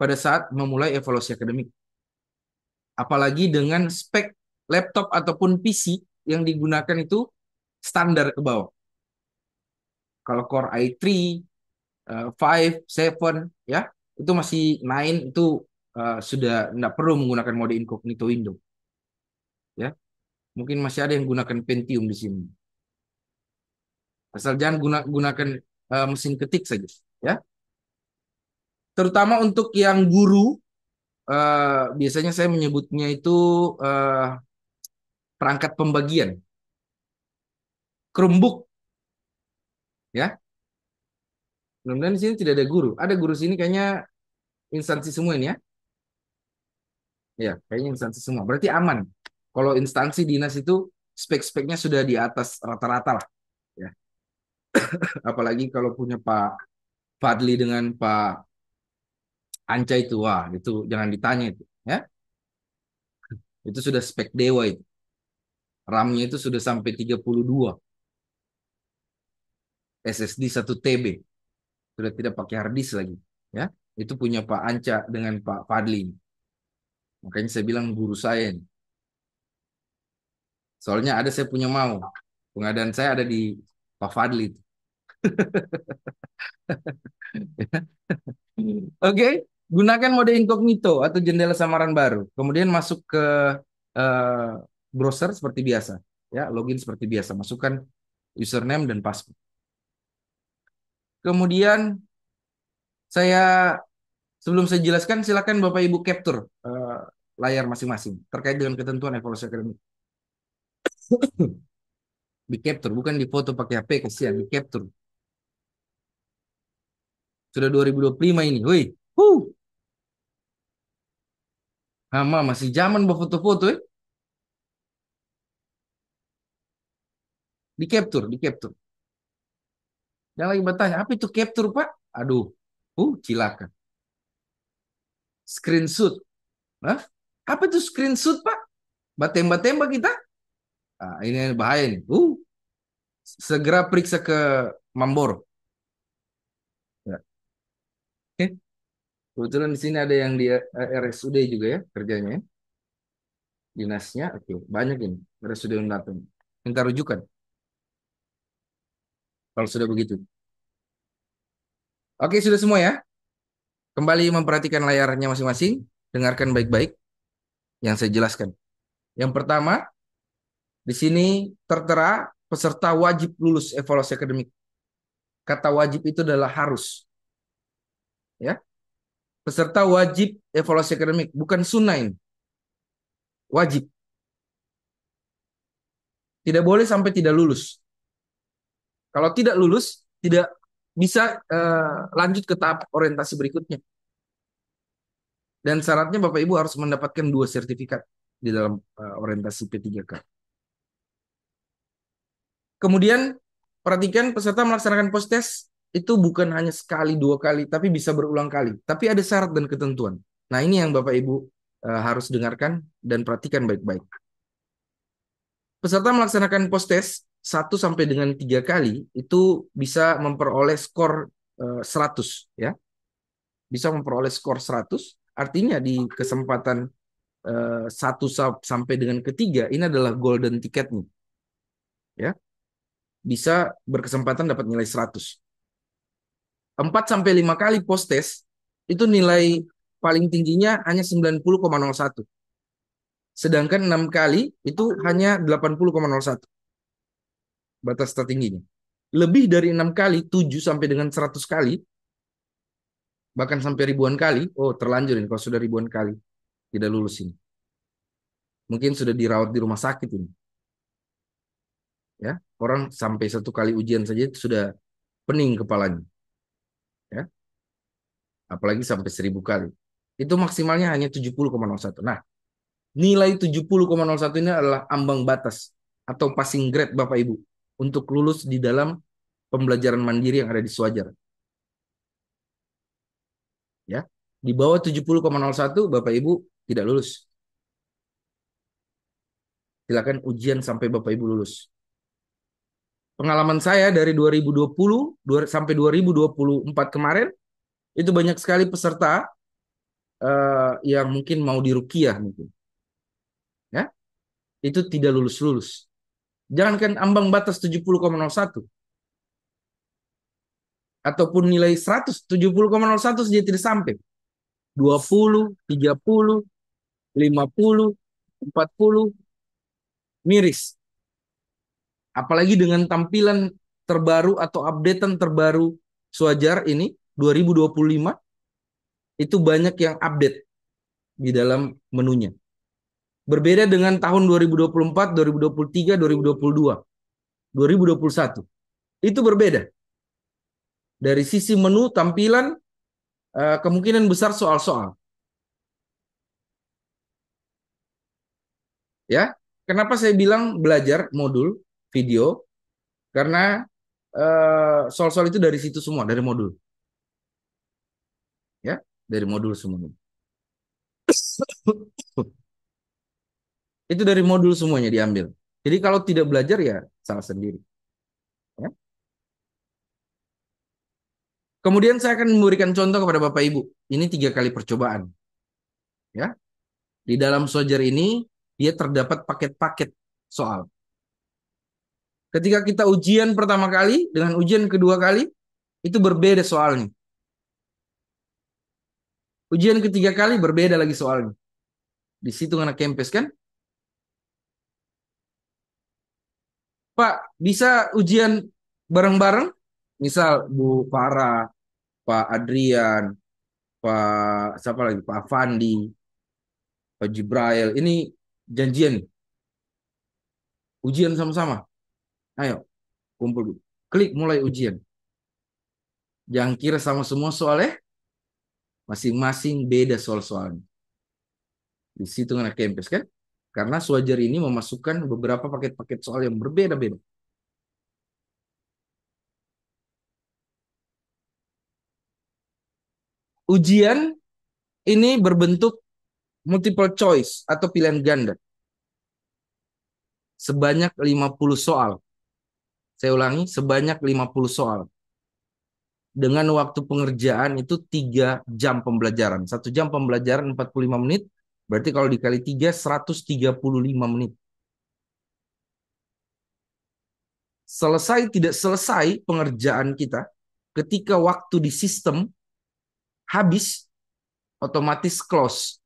pada saat memulai evaluasi akademik. Apalagi dengan spek laptop ataupun PC yang digunakan itu standar ke bawah. Kalau Core i3, 5, 7, ya, itu masih 9, itu sudah tidak perlu menggunakan mode incognito window. Ya, mungkin masih ada yang gunakan Pentium di sini. Asal jangan gunakan mesin ketik saja. Ya, terutama untuk yang guru, biasanya saya menyebutnya itu eh, perangkat pembagian, Chromebook, ya. Mudah-mudahan di sini tidak ada guru. Ada guru sini kayaknya instansi semua ini ya. Ya, kayaknya instansi semua. Berarti aman. Kalau instansi dinas itu spek-speknya sudah di atas rata-rata lah. Ya. Apalagi kalau punya Pak Fadli dengan Pak Anca itu, wah itu jangan ditanya itu. Ya, itu sudah spek dewa itu. RAM-nya itu sudah sampai 32, SSD 1 TB. Sudah tidak pakai hard disk lagi. Ya, itu punya Pak Anca dengan Pak Fadli. Makanya saya bilang guru saya ini. Soalnya ada saya punya mau. Pengadaan saya ada di Pak Fadli. Oke, gunakan mode incognito atau jendela samaran baru. Kemudian masuk ke eh, browser seperti biasa. Ya, login seperti biasa. Masukkan username dan password. Kemudian saya sebelum saya jelaskan, silakan Bapak Ibu capture layar masing-masing terkait dengan ketentuan evaluasi akademik. Di capture, bukan di foto pakai HP, kasihan, di capture. Sudah 2025 ini. Woi, Hama masih zaman buat foto-foto ya. Di capture, di capture. Jangan lagi bertanya, apa itu capture, Pak? Aduh, cilaka. Screenshot. Hah? Apa itu screenshot, Pak? Tembak-tembak kita? Ah, ini bahaya nih. Segera periksa ke Mambor. Ya. Oke. Kebetulan di sini ada yang di RSUD juga ya kerjanya, ya. Dinasnya. Oke, banyak ini. RSUD Undatun. Minta rujukan kalau sudah begitu. Oke, sudah semua ya. Kembali memperhatikan layarnya masing-masing. Dengarkan baik-baik yang saya jelaskan. Yang pertama, di sini tertera peserta wajib lulus evaluasi akademik. Kata wajib itu adalah harus. Ya, peserta wajib evaluasi akademik, bukan sunnah. Wajib. Tidak boleh sampai tidak lulus. Kalau tidak lulus, tidak bisa lanjut ke tahap orientasi berikutnya. Dan syaratnya Bapak Ibu harus mendapatkan 2 sertifikat di dalam orientasi P3K. Kemudian perhatikan peserta melaksanakan post-test itu bukan hanya sekali, 2 kali, tapi bisa berulang kali. Tapi ada syarat dan ketentuan. Nah, ini yang Bapak Ibu harus dengarkan dan perhatikan baik-baik. Peserta melaksanakan post-test 1 sampai dengan 3 kali itu bisa memperoleh skor 100, ya. Bisa memperoleh skor 100, artinya di kesempatan 1 sampai dengan ketiga ini adalah golden ticketnya, ya. Bisa berkesempatan dapat nilai 100. 4 sampai 5 kali post test itu nilai paling tingginya hanya 90,01. Sedangkan 6 kali itu hanya 80,01 batas tertingginya. Lebih dari 6 kali, 7 sampai dengan 100 kali, bahkan sampai ribuan kali, oh terlanjur ini kalau sudah ribuan kali tidak lulus ini. Mungkin sudah dirawat di rumah sakit ini. Ya, orang sampai 1 kali ujian saja itu sudah pening kepalanya. Ya, apalagi sampai 1000 kali. Itu maksimalnya hanya 70,01. Nah, nilai 70,01 ini adalah ambang batas atau passing grade Bapak Ibu untuk lulus di dalam pembelajaran mandiri yang ada di Swajar. Ya, di bawah 70,01 Bapak Ibu tidak lulus. Silakan ujian sampai Bapak Ibu lulus. Pengalaman saya dari 2020 sampai 2024 kemarin itu banyak sekali peserta yang mungkin mau diruqyah mungkin. Ya, itu tidak lulus-lulus. Jangankan ambang batas 70,01 ataupun nilai 100, 70,01 saja tidak sampai. 20, 30, 50, 40 miris. Apalagi dengan tampilan terbaru atau updatean terbaru Swajar ini 2025 itu banyak yang update di dalam menunya. Berbeda dengan tahun 2024, 2023, 2022, 2021. Itu berbeda. Dari sisi menu tampilan kemungkinan besar soal-soal. Ya, kenapa saya bilang belajar modul video? Karena soal-soal itu dari situ semua, dari modul. Ya, dari modul semuanya. Itu dari modul semuanya diambil. Jadi kalau tidak belajar ya salah sendiri. Ya. Kemudian saya akan memberikan contoh kepada Bapak Ibu. Ini 3 kali percobaan. Ya, di dalam Sojar ini dia terdapat paket-paket soal. Ketika kita ujian pertama kali dengan ujian kedua kali itu berbeda soalnya. Ujian ketiga kali berbeda lagi soalnya. Di situ anak kempes kan? Pak, bisa ujian bareng-bareng? Misal Bu Farah, Pak Adrian, Pak siapa lagi? Pak Fandi, Pak Jibrail. Ini janjian nih. Ujian sama-sama. Ayo, kumpul. Klik mulai ujian. Jangan kira sama semua soalnya. Masing-masing beda soal-soalnya. Di situ anak kempes kan? Karena Swajar ini memasukkan beberapa paket-paket soal yang berbeda-beda. Ujian ini berbentuk multiple choice atau pilihan ganda. Sebanyak 50 soal. Saya ulangi, sebanyak 50 soal. Dengan waktu pengerjaan itu 3 jam pembelajaran. 1 jam pembelajaran 45 menit. Berarti kalau dikali 3, 135 menit. Selesai tidak selesai pengerjaan kita, ketika waktu di sistem habis, otomatis close.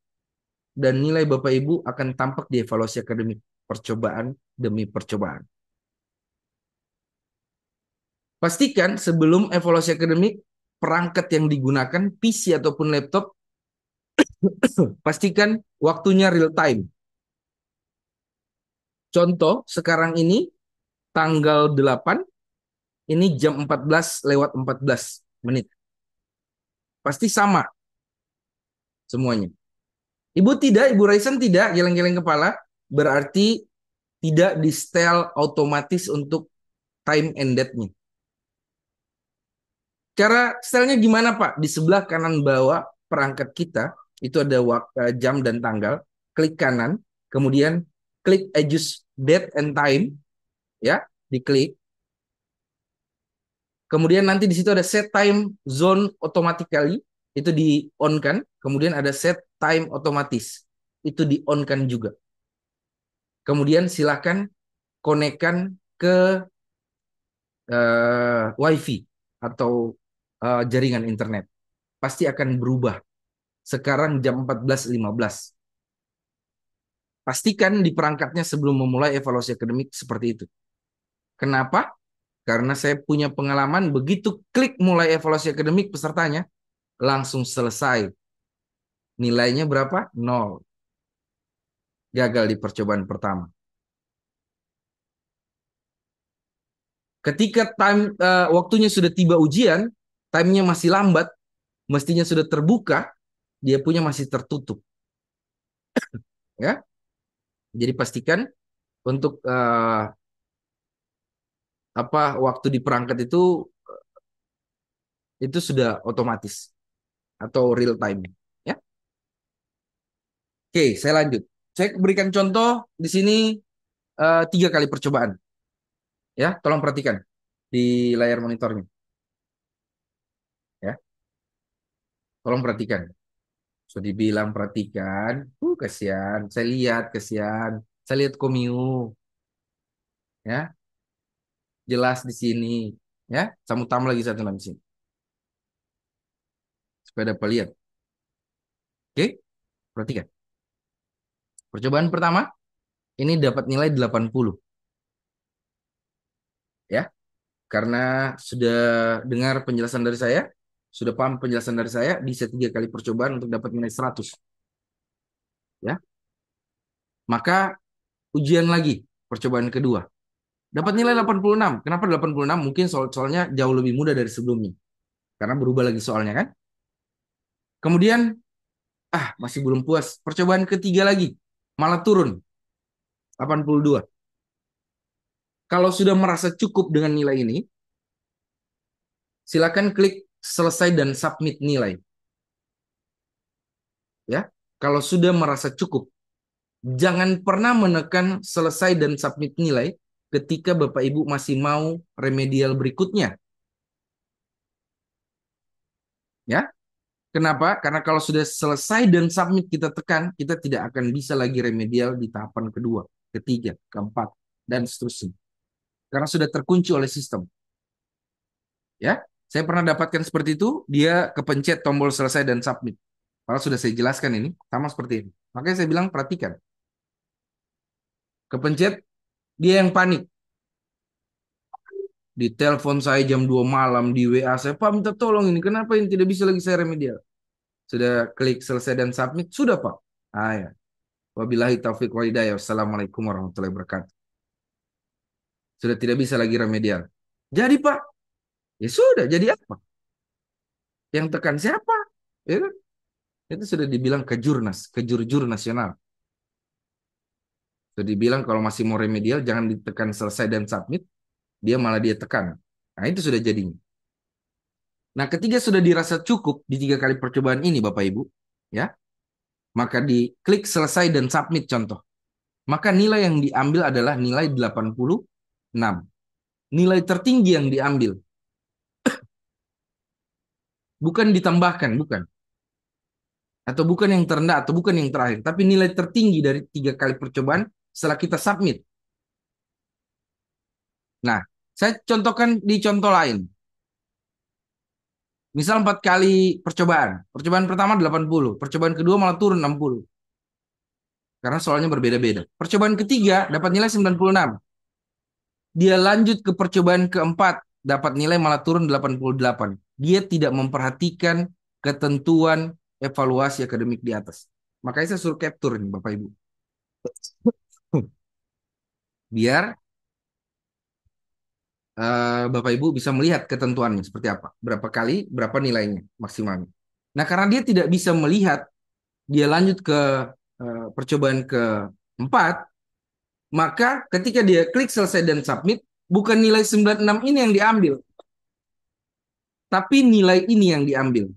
Dan nilai Bapak Ibu akan tampak di evaluasi akademik percobaan demi percobaan. Pastikan sebelum evaluasi akademik, perangkat yang digunakan, PC ataupun laptop, pastikan waktunya real time. Contoh, sekarang ini tanggal 8, ini jam 14:14. Pasti sama semuanya. Ibu tidak, Ibu Raisen tidak, geleng-geleng kepala, berarti tidak di setel otomatis untuk time ended-nya. Cara setelnya gimana Pak? Di sebelah kanan bawah perangkat kita, itu ada jam dan tanggal, klik kanan, kemudian klik adjust date and time, ya, diklik. Kemudian nanti di situ ada set time zone automatically, itu di on kan. Kemudian ada set time otomatis, itu di on kan juga. Kemudian silakan konekkan ke WiFi atau jaringan internet. Pasti akan berubah. Sekarang jam 14:15. Pastikan di perangkatnya sebelum memulai evaluasi akademik seperti itu. Kenapa? Karena saya punya pengalaman begitu klik mulai evaluasi akademik pesertanya, langsung selesai. Nilainya berapa? 0. Gagal di percobaan pertama. Ketika waktunya sudah tiba ujian, timenya masih lambat, mestinya sudah terbuka, dia punya masih tertutup. Ya, jadi pastikan untuk waktu di perangkat itu sudah otomatis atau real time. Ya, oke, saya lanjut. Saya berikan contoh di sini 3 kali percobaan. Ya, tolong perhatikan di layar monitornya. Ya, tolong perhatikan. Sudah dibilang perhatikan. Kasihan. Saya lihat, kasihan. Saya lihat Komiu. Ya, jelas di sini. Ya, kamu tambah lagi satu di sini. Supaya dapat lihat. Oke, perhatikan. Percobaan pertama, ini dapat nilai 80. Ya, karena sudah dengar penjelasan dari saya, sudah paham penjelasan dari saya, bisa 3 kali percobaan untuk dapat nilai 100. Ya, maka ujian lagi, percobaan kedua. Dapat nilai 86. Kenapa 86? Mungkin soalnya jauh lebih mudah dari sebelumnya. Karena berubah lagi soalnya kan. Kemudian, masih belum puas. Percobaan ketiga lagi, malah turun. 82. Kalau sudah merasa cukup dengan nilai ini, silakan klik selesai dan submit nilai. Ya, kalau sudah merasa cukup, jangan pernah menekan selesai dan submit nilai ketika Bapak Ibu masih mau remedial berikutnya. Ya, kenapa? Karena kalau sudah selesai dan submit kita tekan, kita tidak akan bisa lagi remedial di tahapan kedua, ketiga, keempat, dan seterusnya. Karena sudah terkunci oleh sistem. Ya, saya pernah dapatkan seperti itu, dia kepencet tombol selesai dan submit. Kalau sudah saya jelaskan ini, sama seperti ini. Makanya saya bilang perhatikan. Kepencet, dia yang panik. Di telepon saya jam 2 malam, di WA saya, Pak minta tolong ini, kenapa ini tidak bisa lagi saya remedial? Sudah klik selesai dan submit, sudah Pak. Ya. Wabillahi taufiq wa hidayah. Wassalamualaikum warahmatullahi wabarakatuh. Sudah tidak bisa lagi remedial. Jadi Pak, ya sudah, jadi apa? Yang tekan siapa? Ya kan? Itu sudah dibilang kejurjur nasional. Sudah dibilang kalau masih mau remedial, jangan ditekan selesai dan submit, dia tekan. Nah itu sudah jadinya. Nah ketika sudah dirasa cukup di 3 kali percobaan ini Bapak Ibu, ya, maka diklik selesai dan submit contoh. Maka nilai yang diambil adalah nilai 86. Nilai tertinggi yang diambil. Bukan ditambahkan, bukan. Atau bukan yang terendah, atau bukan yang terakhir. Tapi nilai tertinggi dari 3 kali percobaan setelah kita submit. Nah, saya contohkan di contoh lain. Misal 4 kali percobaan. Percobaan pertama 80, percobaan kedua malah turun 60. Karena soalnya berbeda-beda. Percobaan ketiga dapat nilai 96. Dia lanjut ke percobaan keempat, dapat nilai malah turun 88. Dia tidak memperhatikan ketentuan evaluasi akademik di atas. Makanya saya suruh capture nih Bapak Ibu. Biar Bapak Ibu bisa melihat ketentuannya seperti apa. Berapa kali, berapa nilainya maksimalnya. Nah, karena dia tidak bisa melihat, dia lanjut ke percobaan keempat, maka ketika dia klik selesai dan submit, bukan nilai 96 ini yang diambil, tapi nilai ini yang diambil.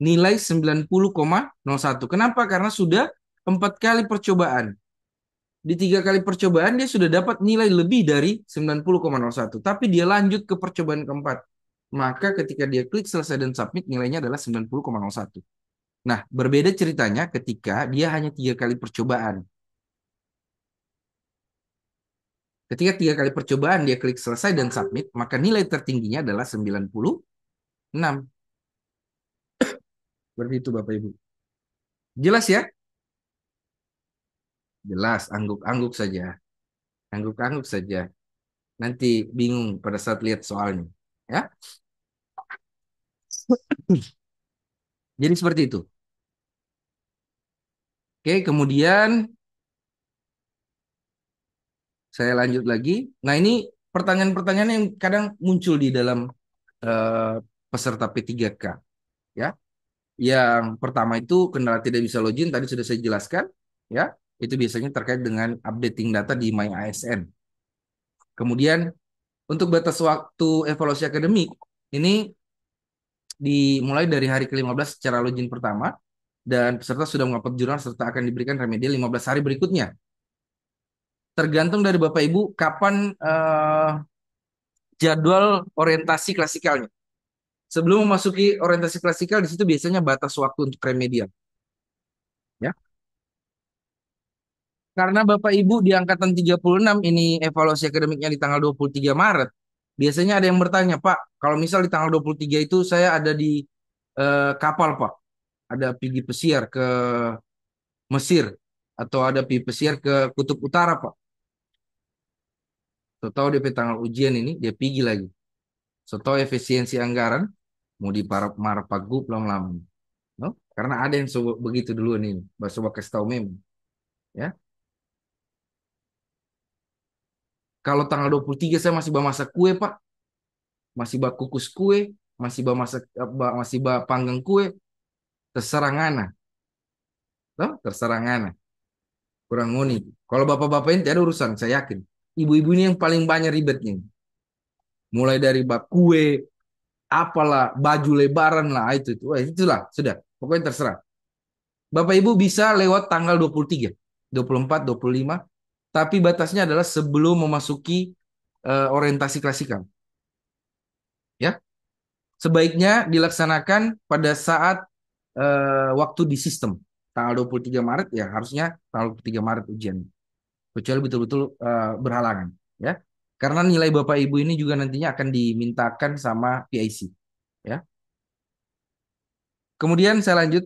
Nilai 90,01. Kenapa? Karena sudah 4 kali percobaan. Di 3 kali percobaan dia sudah dapat nilai lebih dari 90,01. Tapi dia lanjut ke percobaan keempat. Maka ketika dia klik selesai dan submit, nilainya adalah 90,01. Nah, berbeda ceritanya ketika dia hanya 3 kali percobaan. Ketika 3 kali percobaan dia klik selesai dan submit, maka nilai tertingginya adalah 96. Seperti itu Bapak Ibu. Jelas ya? Jelas, angguk-angguk saja. Angguk-angguk saja. Nanti bingung pada saat lihat soalnya. Ya, jadi seperti itu. Oke, kemudian saya lanjut lagi. Nah, ini pertanyaan-pertanyaan yang kadang muncul di dalam eh, peserta P3K. Ya, yang pertama itu kendala tidak bisa login. Tadi sudah saya jelaskan. Ya, itu biasanya terkait dengan updating data di My ASN. Kemudian untuk batas waktu evaluasi akademik ini dimulai dari hari ke-15 secara login pertama dan peserta sudah mengupload jurnal serta akan diberikan remedial 15 hari berikutnya. Tergantung dari Bapak Ibu kapan jadwal orientasi klasikalnya. Sebelum memasuki orientasi klasikal di situ biasanya batas waktu untuk remedial, ya. Karena Bapak Ibu di angkatan 36 ini evaluasi akademiknya di tanggal 23 Maret. Biasanya ada yang bertanya, "Pak, kalau misal di tanggal 23 itu saya ada di kapal, Pak. Ada pergi pesiar ke Mesir atau ada pergi pesiar ke Kutub Utara, Pak." Tahu DP tanggal ujian ini dia pergi lagi. So tahu efisiensi anggaran mau di Marpagu lama-lama. No? Karena ada yang begitu dulu nih, coba kasih tahu memang, ya. Kalau tanggal 23 saya masih bawa masak kue, Pak. Masih bawa kukus kue, masih bawa masak masih bawa panggang kue, terserah ngana. No? Terserah ngana. Kurang ngoni. Kalau bapak-bapak ini tidak ada urusan, saya yakin. Ibu-ibu ini yang paling banyak ribetnya. Mulai dari bak kue, apalah, baju lebaran lah, itu. Wah, itulah, sudah. Pokoknya terserah. Bapak Ibu bisa lewat tanggal 23, 24, 25, tapi batasnya adalah sebelum memasuki orientasi klasikal. Ya, sebaiknya dilaksanakan pada saat waktu di sistem. Tanggal 23 Maret ya harusnya tanggal 23 Maret ujian. Kecuali betul-betul berhalangan, ya. Karena nilai Bapak Ibu ini juga nantinya akan dimintakan sama PIC, ya. Kemudian saya lanjut.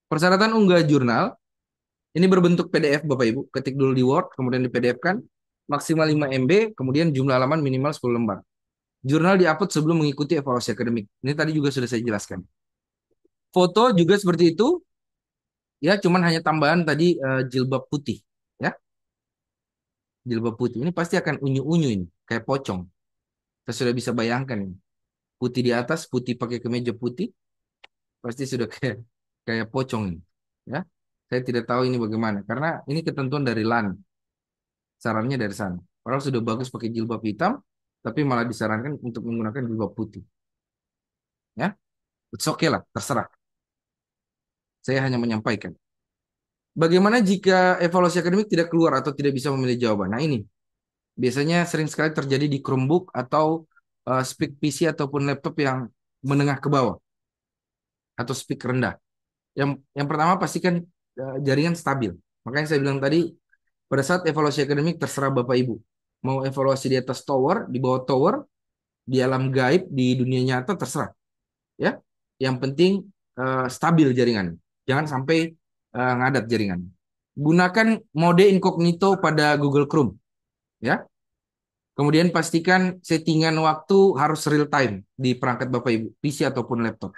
Persyaratan unggah jurnal ini berbentuk PDF Bapak Ibu. Ketik dulu di Word, kemudian di PDF kan. Maksimal 5 MB, kemudian jumlah halaman minimal 10 lembar. Jurnal diupload sebelum mengikuti evaluasi akademik. Ini tadi juga sudah saya jelaskan. Foto juga seperti itu, ya cuman hanya tambahan tadi jilbab putih. Ya, jilbab putih. Ini pasti akan unyu-unyu ini, kayak pocong. Kita sudah bisa bayangkan ini. Putih di atas, putih pakai kemeja putih, pasti sudah kayak pocong ini. Ya, saya tidak tahu ini bagaimana, karena ini ketentuan dari LAN. Sarannya dari sana. Orang sudah bagus pakai jilbab hitam, tapi malah disarankan untuk menggunakan jilbab putih. Ya, it's okay lah, terserah. Saya hanya menyampaikan. Bagaimana jika evaluasi akademik tidak keluar atau tidak bisa memilih jawaban? Nah ini biasanya sering sekali terjadi di Chromebook atau speak PC ataupun laptop yang menengah ke bawah atau speak rendah. Yang pertama pastikan jaringan stabil. Makanya saya bilang tadi pada saat evaluasi akademik terserah Bapak Ibu. mau evaluasi di atas tower, di bawah tower, di alam gaib, di dunia nyata, terserah. Ya, yang penting stabil jaringan. Jangan sampai ngadat jaringan. Gunakan mode incognito pada Google Chrome. Ya, kemudian pastikan settingan waktu harus real time di perangkat Bapak Ibu, PC ataupun laptop.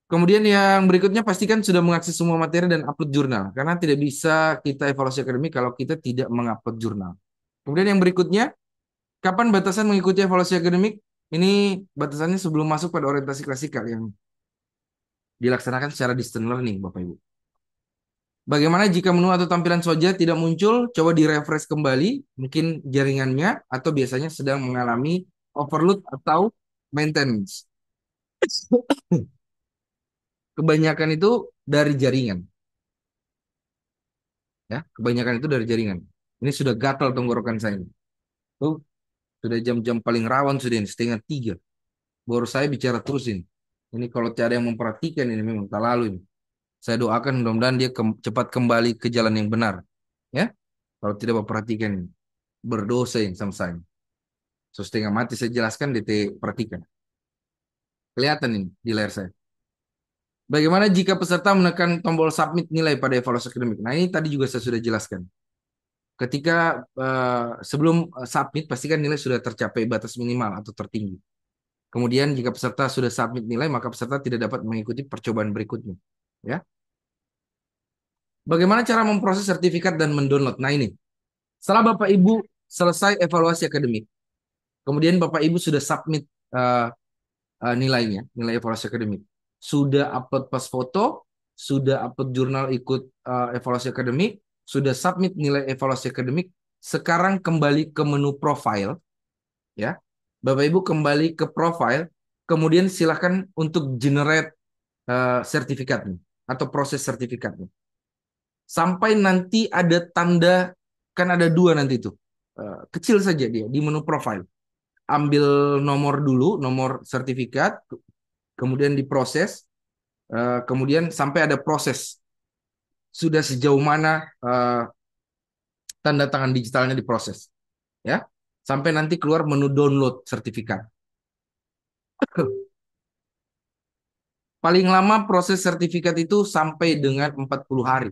Kemudian yang berikutnya pastikan sudah mengakses semua materi dan upload jurnal. Karena tidak bisa kita evaluasi akademik kalau kita tidak mengupload jurnal. Kemudian yang berikutnya, kapan batasan mengikuti evaluasi akademik? Ini batasannya sebelum masuk pada orientasi klasikal yang dilaksanakan secara distant learning, Bapak Ibu. Bagaimana jika menu atau tampilan saja tidak muncul? Coba di-refresh kembali, mungkin jaringannya atau biasanya sedang mengalami overload atau maintenance. Kebanyakan itu dari jaringan, ya. Kebanyakan itu dari jaringan. Ini sudah gatal tenggorokan saya. Tuh, sudah jam-jam paling rawan sudah ini, setengah tiga. Baru saya bicara terus ini. Ini kalau tiada yang memperhatikan ini memang tak lalu ini. Saya doakan mudah-mudahan dia cepat kembali ke jalan yang benar. Ya, kalau tidak memperhatikan ini. Berdosa yang sama saya. So, setengah mati saya jelaskan, DT perhatikan. Kelihatan ini di layar saya. Bagaimana jika peserta menekan tombol submit nilai pada evaluasi akademik? Nah, ini tadi juga saya sudah jelaskan. Ketika sebelum submit, pastikan nilai sudah tercapai batas minimal atau tertinggi. Kemudian jika peserta sudah submit nilai, maka peserta tidak dapat mengikuti percobaan berikutnya. Ya. Bagaimana cara memproses sertifikat dan mendownload? Nah ini, setelah Bapak Ibu selesai evaluasi akademik, kemudian Bapak Ibu sudah submit nilainya, nilai evaluasi akademik, sudah upload pas foto, sudah upload jurnal ikut evaluasi akademik, sudah submit nilai evaluasi akademik, sekarang kembali ke menu profile, ya. Bapak Ibu kembali ke profile, kemudian silakan untuk generate sertifikatnya atau proses sertifikatnya. Sampai nanti ada tanda, kan ada dua nanti itu. Kecil saja dia di menu profile. Ambil nomor dulu, nomor sertifikat, kemudian diproses, kemudian sampai ada proses. Sudah sejauh mana tanda tangan digitalnya diproses. Ya, sampai nanti keluar menu download sertifikat. Paling lama proses sertifikat itu sampai dengan 40 hari.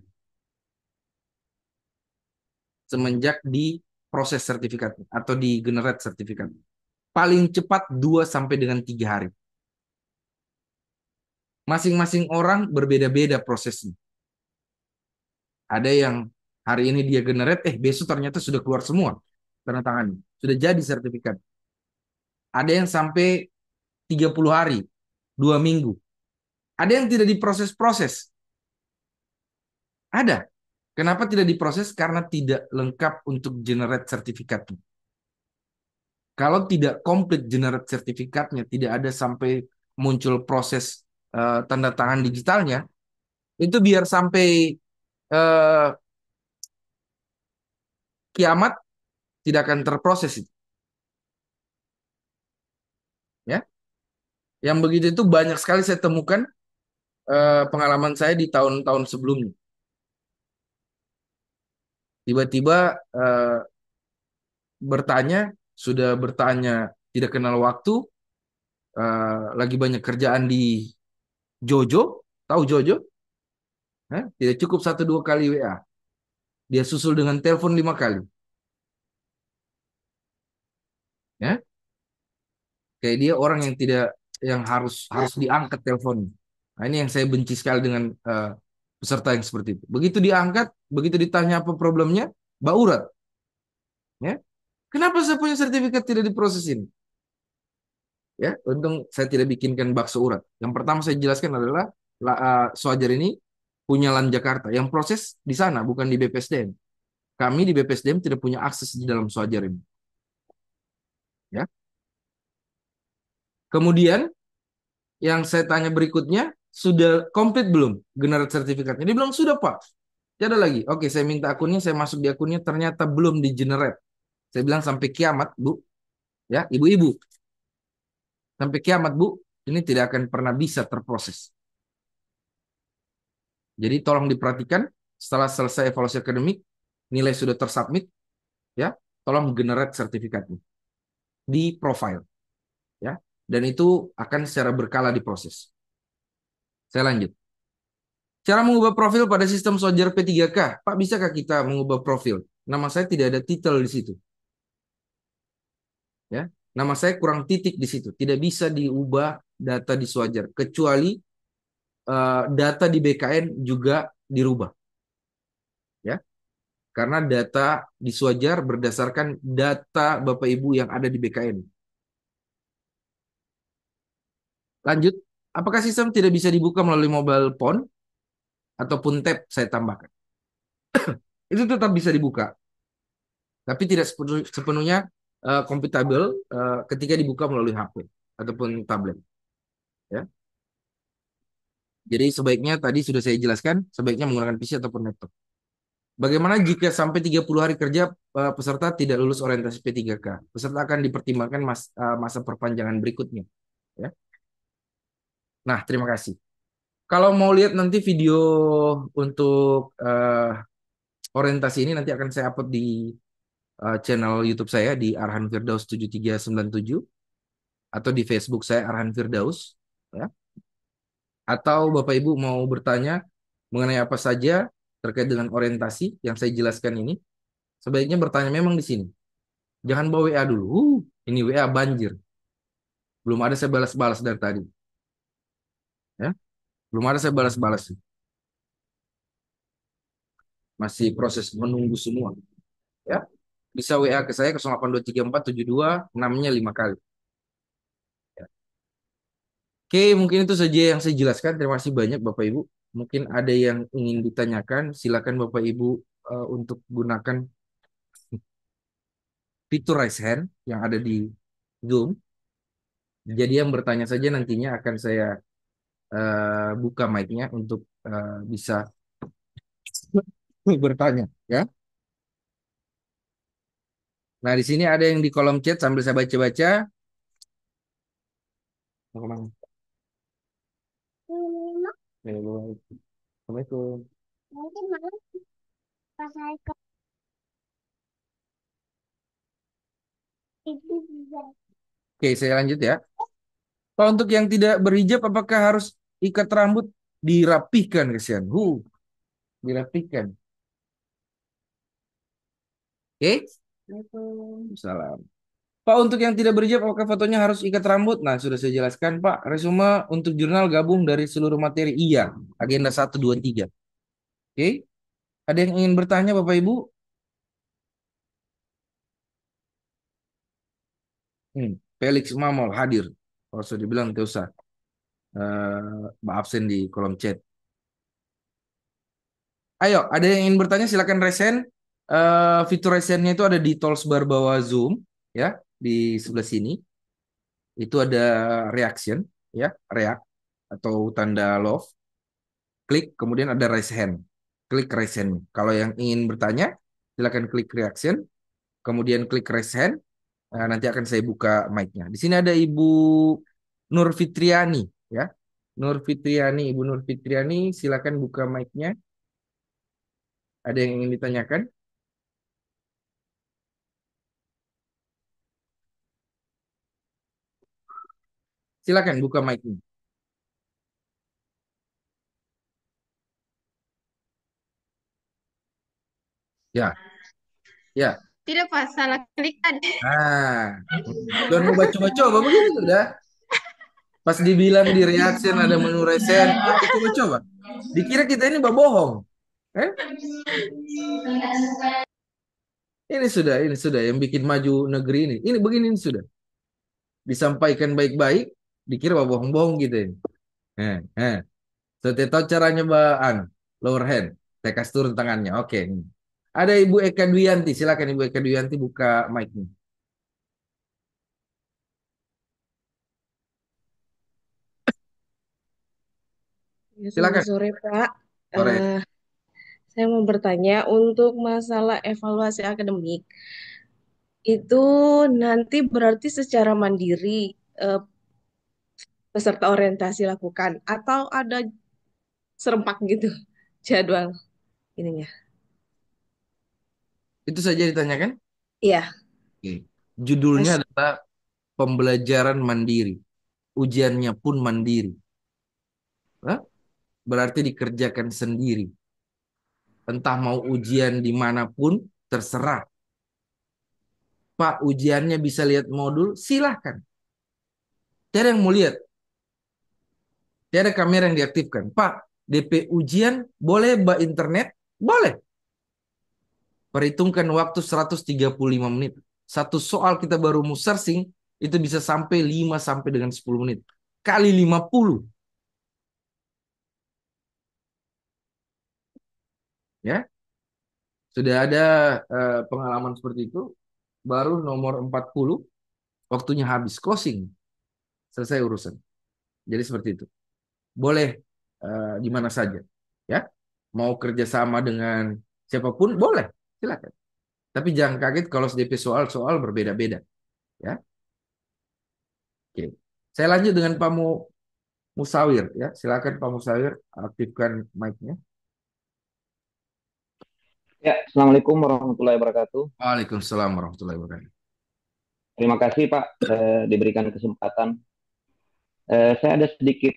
Semenjak di proses sertifikat atau di generate sertifikat. Paling cepat 2 sampai dengan 3 hari. Masing-masing orang berbeda-beda prosesnya. Ada yang hari ini dia generate, besok ternyata sudah keluar semua tanda tangan. Sudah jadi sertifikat. Ada yang sampai 30 hari, 2 minggu. Ada yang tidak diproses-proses. Ada. Kenapa tidak diproses? Karena tidak lengkap untuk generate sertifikatnya. Kalau tidak komplit generate sertifikatnya, tidak ada sampai muncul proses tanda tangan digitalnya, itu biar sampai eh, kiamat tidak akan terproses itu. Ya, yang begitu itu banyak sekali saya temukan pengalaman saya di tahun-tahun sebelumnya. Tiba-tiba bertanya, sudah bertanya tidak kenal waktu, lagi banyak kerjaan di Jojo, tahu Jojo? Tidak cukup satu dua kali WA, dia susul dengan telepon 5 kali. Ya, kayak dia orang yang tidak, yang harus harus diangkat telepon. Nah, ini yang saya benci sekali dengan peserta yang seperti itu. Begitu diangkat, begitu ditanya apa problemnya, baurat. Ya, kenapa saya punya sertifikat tidak diprosesin? Ya, untung saya tidak bikinkan bakso urat. Yang pertama saya jelaskan adalah Soajar ini punya LAN Jakarta. Yang proses di sana, bukan di BPSDM. Kami di BPSDM tidak punya akses di dalam Soajar ini. Ya. Kemudian yang saya tanya berikutnya, sudah komplit belum generate sertifikatnya? Dia bilang sudah Pak. Tidak ada lagi. Oke, saya minta akunnya, saya masuk di akunnya, ternyata belum di generate. Saya bilang sampai kiamat, Bu. Ya, ibu-ibu. Sampai kiamat, Bu. Ini tidak akan pernah bisa terproses. Jadi tolong diperhatikan, setelah selesai evaluasi akademik, nilai sudah tersubmit, ya. tolong generate sertifikatnya di profile ya. Dan itu akan secara berkala diproses. Saya lanjut. Cara mengubah profil pada sistem Soldier P3K. Pak, bisakah kita mengubah profil? Nama saya tidak ada titel di situ. Ya, nama saya kurang titik di situ. Tidak bisa diubah data di Swajar. Kecuali data di BKN juga dirubah. Ya, karena data di Swajar berdasarkan data Bapak Ibu yang ada di BKN. Lanjut, apakah sistem tidak bisa dibuka melalui mobile phone ataupun tab? Saya tambahkan. Itu tetap bisa dibuka, tapi tidak sepenuhnya compatible ketika dibuka melalui HP ataupun tablet. Ya. Jadi sebaiknya tadi sudah saya jelaskan, sebaiknya menggunakan PC ataupun laptop. Bagaimana jika sampai 30 hari kerja peserta tidak lulus orientasi P3K? Peserta akan dipertimbangkan masa perpanjangan berikutnya. Ya. Nah, terima kasih. Kalau mau lihat nanti video untuk orientasi ini nanti akan saya upload di channel YouTube saya di Arhan Firdaus 7397 atau di Facebook saya Arhan Firdaus. Ya. Atau Bapak Ibu mau bertanya mengenai apa saja terkait dengan orientasi yang saya jelaskan ini, sebaiknya bertanya memang di sini. Jangan bawa WA dulu. Ini WA banjir. Belum ada saya balas-balas dari tadi. Ya, belum ada saya balas-balas. Masih proses menunggu semua. Ya, bisa WA ke saya 08234726-nya 5 kali. Ya. Oke, mungkin itu saja yang saya jelaskan. Terima kasih banyak Bapak Ibu. Mungkin ada yang ingin ditanyakan, silakan Bapak Ibu untuk gunakan fitur raise hand yang ada di Zoom. Jadi yang bertanya saja nantinya akan saya buka mic-nya untuk bisa bertanya, ya. Nah, di sini ada yang di kolom chat sambil saya baca-baca. Mau kemana? Ya, Assalamualaikum. Oke, saya lanjut ya. Kalau untuk yang tidak berhijab, apakah harus ikat rambut dirapihkan, kasihan? Dirapihkan. Oke? Salam. Pak, untuk yang tidak berhijab, apakah fotonya harus ikat rambut? Nah, sudah saya jelaskan, Pak. Resume untuk jurnal gabung dari seluruh materi. Iya. Agenda 1, 2, 3. Oke? Ada yang ingin bertanya, Bapak Ibu? Felix Mamol hadir. Kalau sudah dibilang, tidak usah. Absen di kolom chat. Ayo, ada yang ingin bertanya, silakan resen. Fitur resennya itu ada di toolbar bawah Zoom, ya, di sebelah sini. Itu ada reaction, ya, react atau tanda love. Klik, kemudian ada raise hand. Klik raise hand. Kalau yang ingin bertanya, silakan klik reaction, kemudian klik raise hand. Nanti akan saya buka mic-nya. Di sini ada Ibu Nur Fitriani, ya. Nur Fitriani, Ibu Nur Fitriani, silakan buka mic-nya. Ada yang ingin ditanyakan? Silakan buka mic-nya. Ya, ya. Tidak Pak, salah klik tadi. Nah, jangan mau coba-coba begini sudah. Pas dibilang di reaction ada menu resen, coba-coba. Dikira kita ini bohong. Eh? Ini sudah yang bikin maju negeri ini. Ini begini ini sudah. Disampaikan baik-baik, dikira bohong-bohong gitu ini. Eh, eh. So, saya tahu caranya baan. Lower hand. Saya kasih turun tangannya. Oke. Ada Ibu Eka Dwianti. Silakan Ibu Eka Dwianti buka mic-nya. Ya, selamat Silakan. sore, Pak. Sore. Eh, saya mau bertanya untuk masalah evaluasi akademik, itu nanti berarti secara mandiri eh, peserta orientasi lakukan atau ada serempak gitu jadwal ininya? Itu saja ditanyakan. Iya, Oke. Judulnya Mas. adalah pembelajaran mandiri. Ujiannya pun mandiri. Hah? Berarti dikerjakan sendiri. Entah mau ujian dimanapun, terserah. Pak, ujiannya bisa lihat modul, silahkan. Tiada yang mau lihat. Tiada kamera yang diaktifkan. Pak, DP ujian boleh internet? Boleh. Perhitungkan waktu 135 menit. Satu soal kita baru mau searching, itu bisa sampai 5 sampai dengan 10 menit. Kali 50. Ya, sudah ada pengalaman seperti itu. Baru nomor 40, waktunya habis. Closing. Selesai urusan. Jadi seperti itu. Boleh di mana saja. Ya, mau kerjasama dengan siapapun, boleh. Silakan. Tapi jangan kaget kalau DP soal-soal berbeda-beda. Ya, oke. Saya lanjut dengan Pak Musawir. Ya, silakan Pak Musawir aktifkan mic-nya. Ya, Assalamualaikum warahmatullahi wabarakatuh. Waalaikumsalam warahmatullahi wabarakatuh. Terima kasih Pak diberikan kesempatan. Saya ada sedikit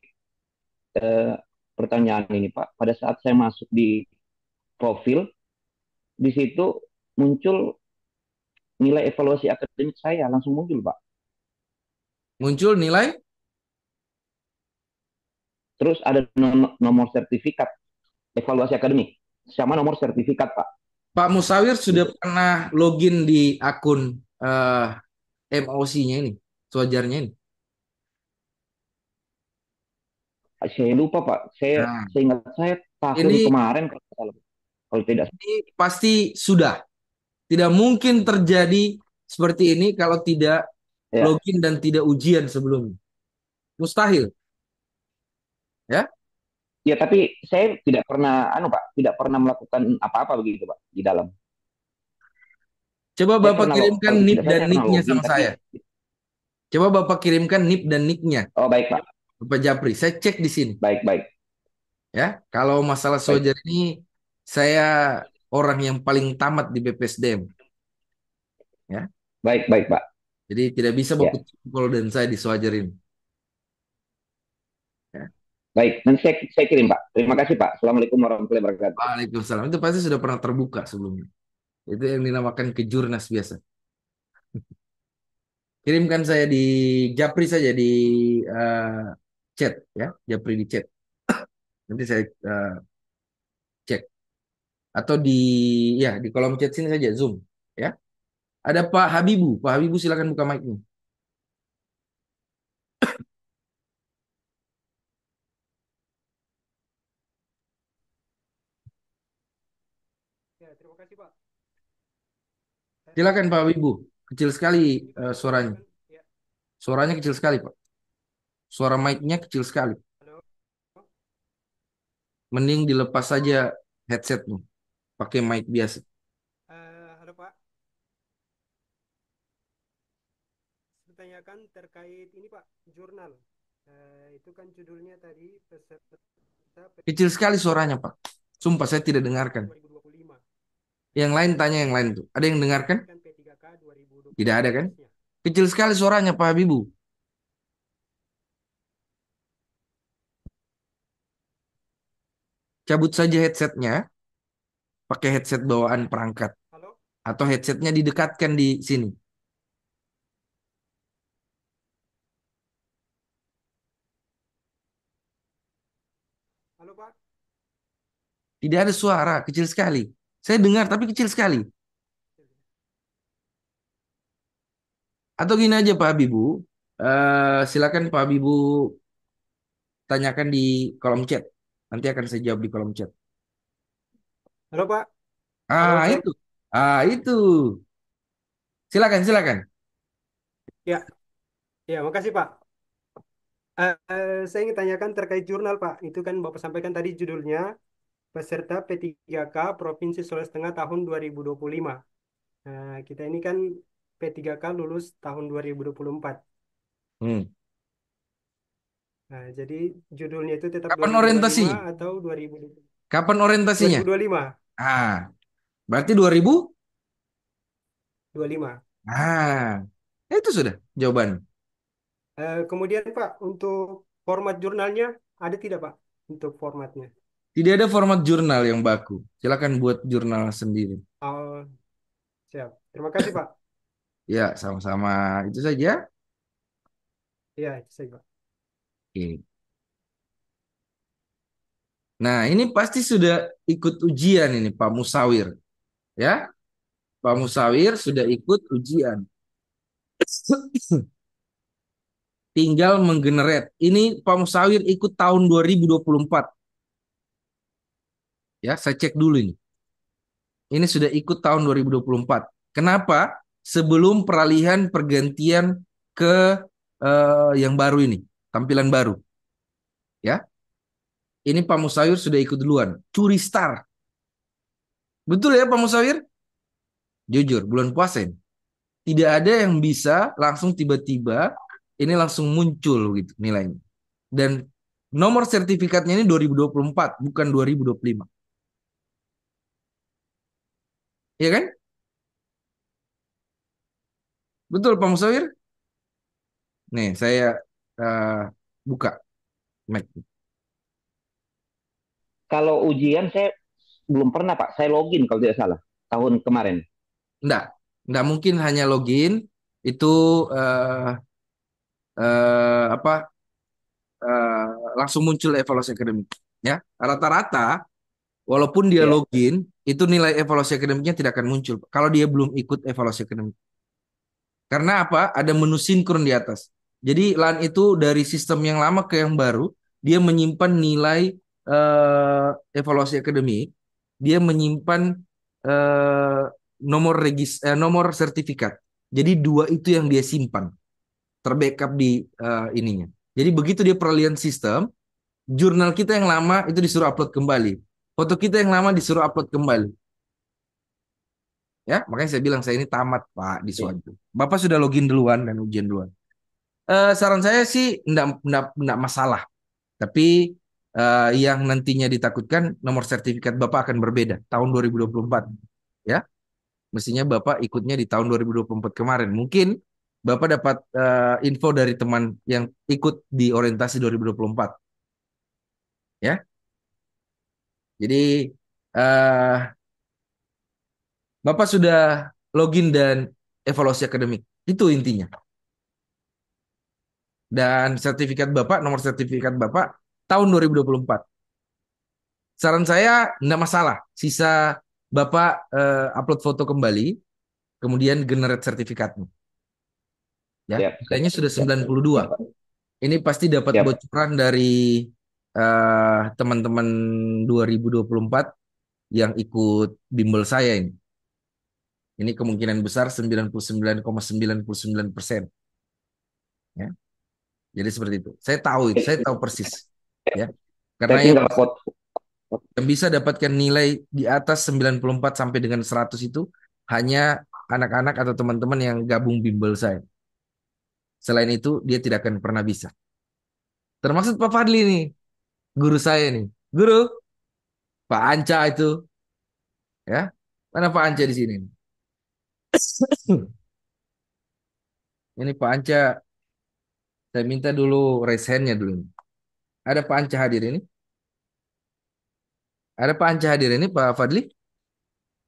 eh, pertanyaan ini Pak. Pada saat saya masuk di profil, di situ muncul nilai evaluasi akademik saya langsung muncul Pak. Muncul nilai Terus ada nomor sertifikat evaluasi akademik sama nomor sertifikat Pak. Pak Musawir sudah Gitu. pernah login di akun MOC-nya ini, sewajarnya ini. Saya lupa Pak. Nah, Seingat saya tahun ini kemarin kalau tidak salah. Kalau tidak. ini pasti sudah. Tidak mungkin terjadi seperti ini kalau tidak Ya. login dan tidak ujian sebelumnya. Mustahil, ya. Ya, tapi saya tidak pernah anu Pak, tidak pernah melakukan apa-apa begitu Pak di dalam. Coba Saya Bapak pernah kirimkan kalau NIP tidak dan saya pernah nick-nya login sama tapi saya. Coba Bapak kirimkan NIP dan nick-nya, oh baik Pak. Bapak Japri. Saya cek di sini, Baik, baik. ya. Kalau masalah Baik. Swajar ini, saya orang yang paling tamat di BPSDM, ya. Baik, baik Pak. Jadi tidak bisa Ya. Bapak kalau dan saya di Swajar ini. Ya. Baik, nanti saya kirim Pak. Terima kasih Pak. Assalamualaikum warahmatullahi wabarakatuh. Waalaikumsalam. Itu pasti sudah pernah terbuka sebelumnya. Itu yang dinamakan kejurnas biasa. Kirimkan saya di Japri saja di eh, chat, ya. Japri di chat. Nanti saya cek. Atau di ya di kolom chat sini saja Zoom, ya. Ada Pak Habibu. Pak Habibu silakan buka mic-nya. Ya, terima kasih Pak. Saya Silakan Pak Habibu. Kecil sekali ini suaranya. perkenalkan, ya, Suaranya kecil sekali, Pak. Suara mic-nya kecil sekali. halo, Mending dilepas saja headsetnya. Pakai mic biasa. halo Pak. Saya tanyakan terkait ini Pak, jurnal. Itu kan judulnya tadi peserta Kecil sekali suaranya, Pak. Sumpah saya tidak PTIGK dengarkan. 2025. Yang lain tanya yang lain tuh. Ada yang dengarkan? Ini kan P3K Tidak 2025 ada kan? khususnya. Kecil sekali suaranya, Pak Habibu. Cabut saja headsetnya. Pakai headset bawaan perangkat. Halo, Atau headsetnya didekatkan di sini. halo Pak. Tidak ada suara, kecil sekali. Saya dengar tapi kecil sekali. Atau gini aja Pak Habibu. Silakan Pak Habibu tanyakan di kolom chat. Nanti akan saya jawab di kolom chat. Halo Pak. Halo, Ah, cek. itu. Ah, itu. Silakan, silakan. Ya, ya, makasih Pak. Saya ingin tanyakan terkait jurnal Pak. Itu kan Bapak sampaikan tadi judulnya peserta P3K Provinsi Sulawesi Tengah tahun 2025. Nah, kita ini kan P3K lulus tahun 2024. Hmm. Nah, jadi judulnya itu tetap Kapan 2025 orientasinya? atau 2000, Kapan orientasinya? 2025. Ah, berarti 2000? 25. Ah, itu sudah jawaban. Kemudian Pak, untuk format jurnalnya ada tidak Pak? Untuk formatnya. Tidak ada format jurnal yang baku. Silakan buat jurnal sendiri. Oh, siap. Terima kasih Pak. Ya, sama-sama. Itu saja. Iya, itu saja Pak. Oke. Nah, ini pasti sudah ikut ujian ini Pak Musawir. Ya, Pak Musawir sudah ikut ujian. Tinggal menggenerate. Ini Pak Musawir ikut tahun 2024. Ya, saya cek dulu ini. Ini sudah ikut tahun 2024. Kenapa? Sebelum peralihan pergantian ke yang baru ini, tampilan baru. Ya, ini Pak Musawir sudah ikut duluan. Curi star. Betul ya Pak Musawir? Jujur, bulan puasa ini. Tidak ada yang bisa langsung tiba-tiba ini langsung muncul gitu nilainya. Dan nomor sertifikatnya ini 2024, bukan 2025. Iya kan? Betul Pak Musawir? Nih, saya eh, buka Mac. Kalau ujian saya belum pernah Pak. Saya login kalau tidak salah tahun kemarin. Enggak, enggak mungkin hanya login itu eh, apa eh, langsung muncul evaluasi akademik. Ya, rata-rata walaupun dia Ya. login itu nilai evaluasi akademiknya tidak akan muncul kalau dia belum ikut evaluasi akademik. Karena apa? Ada menu sinkron di atas. Jadi LAN itu dari sistem yang lama ke yang baru, dia menyimpan nilai evaluasi akademik, dia menyimpan eh, nomor sertifikat. Jadi dua itu yang dia simpan, terbackup di ininya. Jadi begitu dia peralihan sistem, jurnal kita yang lama itu disuruh upload kembali. Foto kita yang lama disuruh upload kembali. Ya, makanya saya bilang saya ini tamat Pak di suatu. Bapak sudah login duluan dan ujian duluan. Saran saya sih enggak masalah. Tapi yang nantinya ditakutkan nomor sertifikat Bapak akan berbeda tahun 2024. Ya, mestinya Bapak ikutnya di tahun 2024 kemarin. Mungkin Bapak dapat info dari teman yang ikut di orientasi 2024. Ya, jadi eh, Bapak sudah login dan evaluasi akademik. Itu intinya. Dan sertifikat Bapak, nomor sertifikat Bapak tahun 2024. Saran saya enggak masalah. Sisa Bapak upload foto kembali, kemudian generate sertifikatnya. Ya, Siap, siap, nilainya sudah siap. 92. Siap, Pak. Ini pasti dapat Siap. bocoran dari teman-teman 2024 yang ikut bimbel saya ini. Ini kemungkinan besar 99,99%. Ya. Jadi seperti itu. Saya tahu itu, saya tahu persis. Ya. Saya Karena tinggal foto. yang bisa dapatkan nilai di atas 94 sampai dengan 100 itu hanya anak-anak atau teman-teman yang gabung bimbel saya. Selain itu, dia tidak akan pernah bisa. Termasuk Pak Fadli nih, guru saya nih. Guru, Pak Anca itu, ya. Mana Pak Anca di sini? Ini Pak Anca, saya minta dulu raise hand-nya dulu. Ada Pak Anca hadir ini? Ada Pak Anca hadir ini, Pak Fadli?